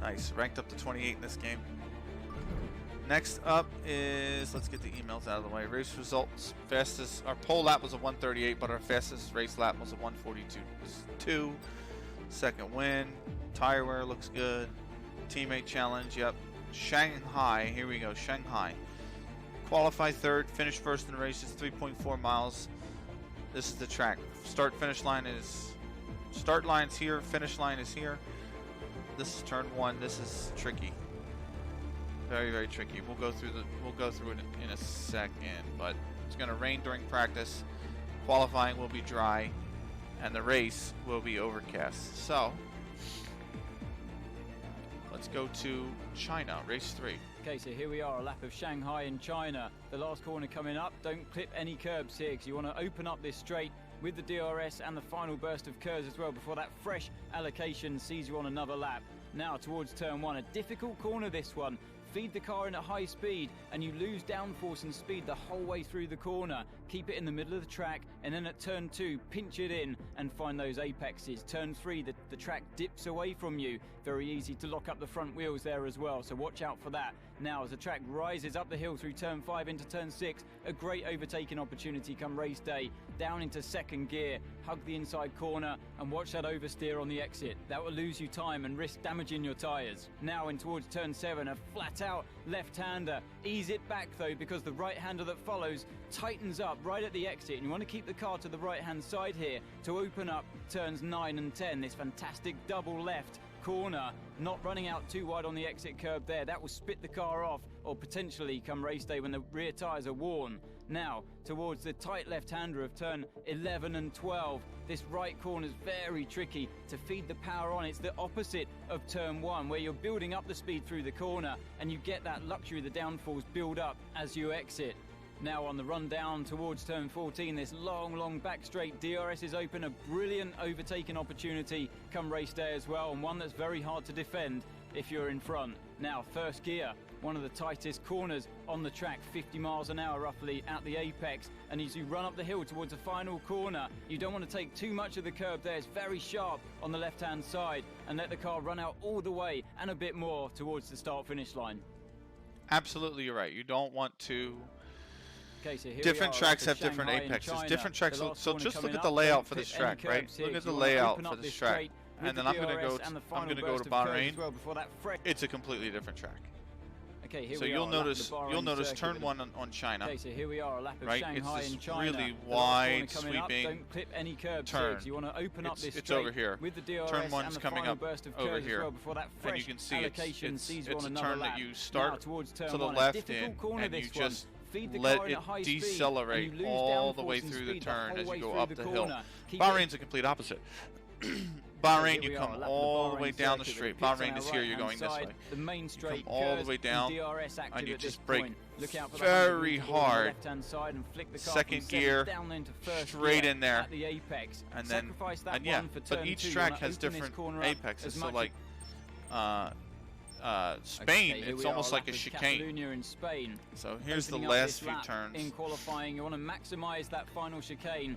Nice, ranked up to 28 in this game. Next up is, let's get the emails out of the way. Race results, fastest, our pole lap was a 138, but our fastest race lap was a 142.2. Second win, tire wear looks good. Teammate challenge, yep. Shanghai, here we go, Shanghai. Qualify third, finish first in the race is 3.4 miles. This is the track. Start line's here, finish line is here. This is turn 1. This is tricky. Very, very tricky. We'll go through it in a second, but it's going to rain during practice. Qualifying will be dry, and the race will be overcast. So, let's go to China, race 3. Okay, so here we are, a lap of Shanghai in China. The last corner coming up. Don't clip any curbs here because you want to open up this straight with the DRS and the final burst of curves as well before that fresh allocation sees you on another lap. Now towards turn 1, a difficult corner this one. Feed the car in at high speed and you lose downforce and speed the whole way through the corner. Keep it in the middle of the track and then at turn 2 pinch it in and find those apexes. Turn 3 the track dips away from you. Very easy to lock up the front wheels there as well, so watch out for that. Now as the track rises up the hill through turn 5 into turn 6, a great overtaking opportunity come race day. Down into second gear, hug the inside corner and watch that oversteer on the exit. That will lose you time and risk damaging your tyres. Now in towards turn 7, a flat out left-hander. Ease it back though because the right-hander that follows tightens up right at the exit and you want to keep the car to the right-hand side here to open up turns 9 and 10. This fantastic double left corner, not running out too wide on the exit curb there. That will spit the car off or potentially come race day when the rear tyres are worn. Now towards the tight left-hander of turn 11 and 12. This right corner is very tricky to feed the power on. It's the opposite of turn 1 where you're building up the speed through the corner and you get that luxury, the downforce build up as you exit. Now on the run down towards turn 14, this long back straight, DRS is open, a brilliant overtaking opportunity come race day as well, and one that's very hard to defend if you're in front. Now first gear, one of the tightest corners on the track, 50 miles an hour roughly at the apex, and as you run up the hill towards the final corner, you don't want to take too much of the curb there. It's very sharp on the left hand side, and let the car run out all the way and a bit more towards the start finish line. Absolutely, you're right. You don't want to. Okay, so here different we are, tracks have Shanghai different in apexes. China. Different tracks. The last So corner just look coming at the up. layout Don't for this clip any track, right? curbs Look here, at the you wanna layout open for up this this track, straight with and then the I'm gonna DRS go. and the I'm final gonna go burst to of curves Bahrain. as well before that It's a completely different track. Okay, here So we you'll are, a lap of notice the Bahrain circuit turn with 1 on China. Okay, so here we are, a lap of Right? Shanghai It's in this China. really The last wide, corner coming up. sweeping Don't clip any curbs turn. here, so you want to open up this It's straight over here. with the DRS Turn and 1's the coming final up burst of over curves as here. well before that And fresh you can see allocation sees you it's on a another turn lap. that you Now start towards turn to the 1, left a difficult in, corner and you this one. just Feed the let car in it at high decelerate speed, and you lose all the downforce way and through the speed turn whole as you way go through up the the hill. corner. Keep it- Bahrain's a complete opposite. Bahrain, you come all the way down the straight. Bahrain is here, you're going this way. The main straight all the way down, DRS active and you at just this brake point. Look out for very that on the hard. left-hand side and flick the car Second from gear, seventh down into first straight gear in there. at the apex. And then, Sacrifice that and yeah, one for but turn each 2. You track wanna has open this different corner up apexes. as So much like, Spain, Okay, here it's we are, almost lap like a of chicane. Catalonia in Spain. So here's the Opening up last this few lap turns. in qualifying, you want to maximize that final chicane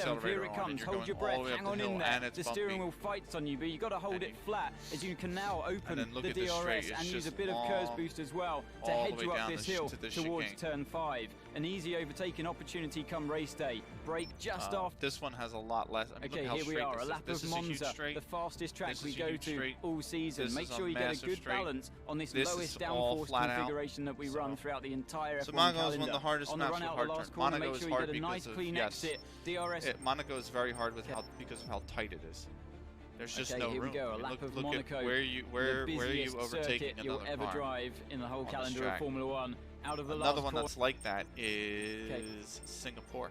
7th, here it comes. Hold your breath, hang on in there. The steering wheel fights on you, but you've got to hold it flat as you can now open the DRS and use a bit of curves boost as well to head you up this hill towards turn 5. An easy overtaking opportunity come race day. Brake just off. This one has a lot less. I mean, okay, here we are, a lap of Monza, the fastest track we go to all season. Make sure you get a good balance on this lowest downforce configuration that we run throughout the entire F1 calendar. Monaco is one of the hardest maps with hard turn. Monaco is hard because of, exit. DRS. Monaco is very hard with because of how tight it is. There's just no here room. we go, a lap of look Monaco. At where are you overtaking another you'll ever car drive in the whole calendar of Formula 1. Out of the another last one that's like that is Singapore.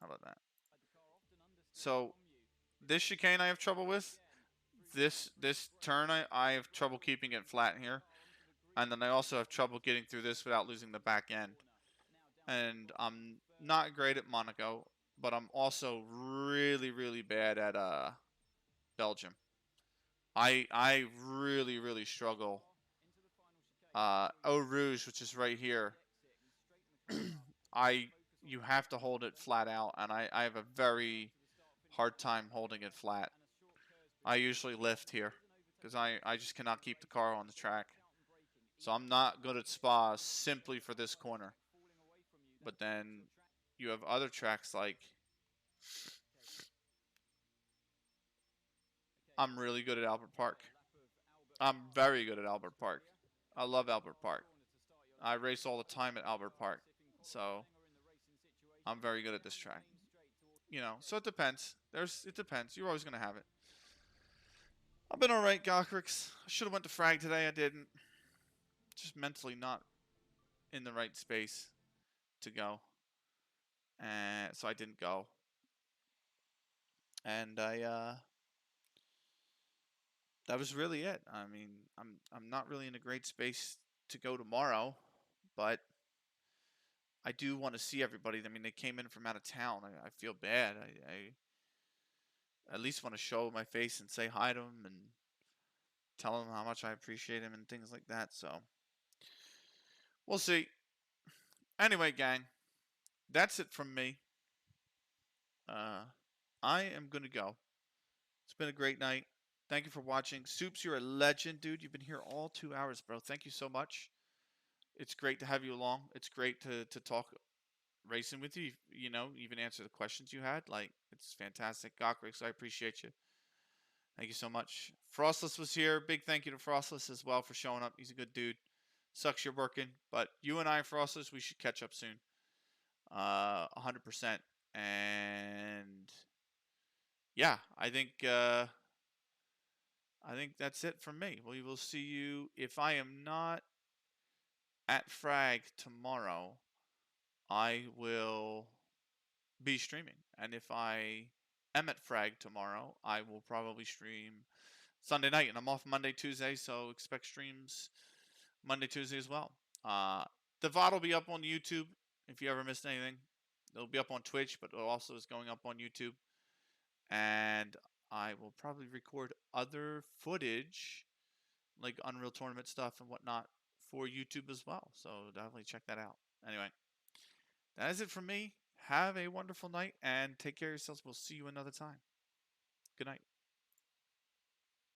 How about that? So this chicane I have trouble with. This turn I have trouble keeping it flat here. And then I also have trouble getting through this without losing the back end. And I'm not great at Monaco, but I'm also really, really bad at Belgium. I really, really struggle Eau Rouge, which is right here, you have to hold it flat out, and I have a very hard time holding it flat. I usually lift here because I just cannot keep the car on the track. So I'm not good at Spa simply for this corner. But then you have other tracks like I'm really good at Albert Park. I'm very good at Albert Park. I love Albert Park. I race all the time at Albert Park. So I'm very good at this track. You know, so it depends. It depends. You're always gonna have it. I've been alright, Gockrix. I should have went to frag today. I didn't. Just mentally not in the right space to go, and so I didn't go. And that was really it. I mean, I'm not really in a great space to go tomorrow, but I do want to see everybody. I mean, they came in from out of town. I feel bad. I at least want to show my face and say hi to them and tell them how much I appreciate them and things like that. So we'll see. Anyway, gang, that's it from me. I am gonna go. It's been a great night. Thank you for watching. Soups, you're a legend, dude. You've been here all 2 hours, bro. Thank you so much. It's great to have you along. It's great to talk racing with you. You know, even answer the questions you had. Like, it's fantastic. Gockrix, I appreciate you. Thank you so much. Frostless was here. Big thank you to Frostless as well for showing up. He's a good dude. Sucks you're working, but you and I, Frostless, we should catch up soon. 100%. And yeah, I think that's it from me. We will see you. If I am not at Frag tomorrow, I will be streaming. And if I am at Frag tomorrow, I will probably stream Sunday night. And I'm off Monday, Tuesday, so expect streams Monday, Tuesday as well. The VOD will be up on YouTube if you ever missed anything. It'll be up on Twitch, but it also is going up on YouTube. And I will probably record other footage, like Unreal Tournament stuff and whatnot, for YouTube as well. So definitely check that out. Anyway, that is it from me. Have a wonderful night and take care of yourselves. We'll see you another time. Good night.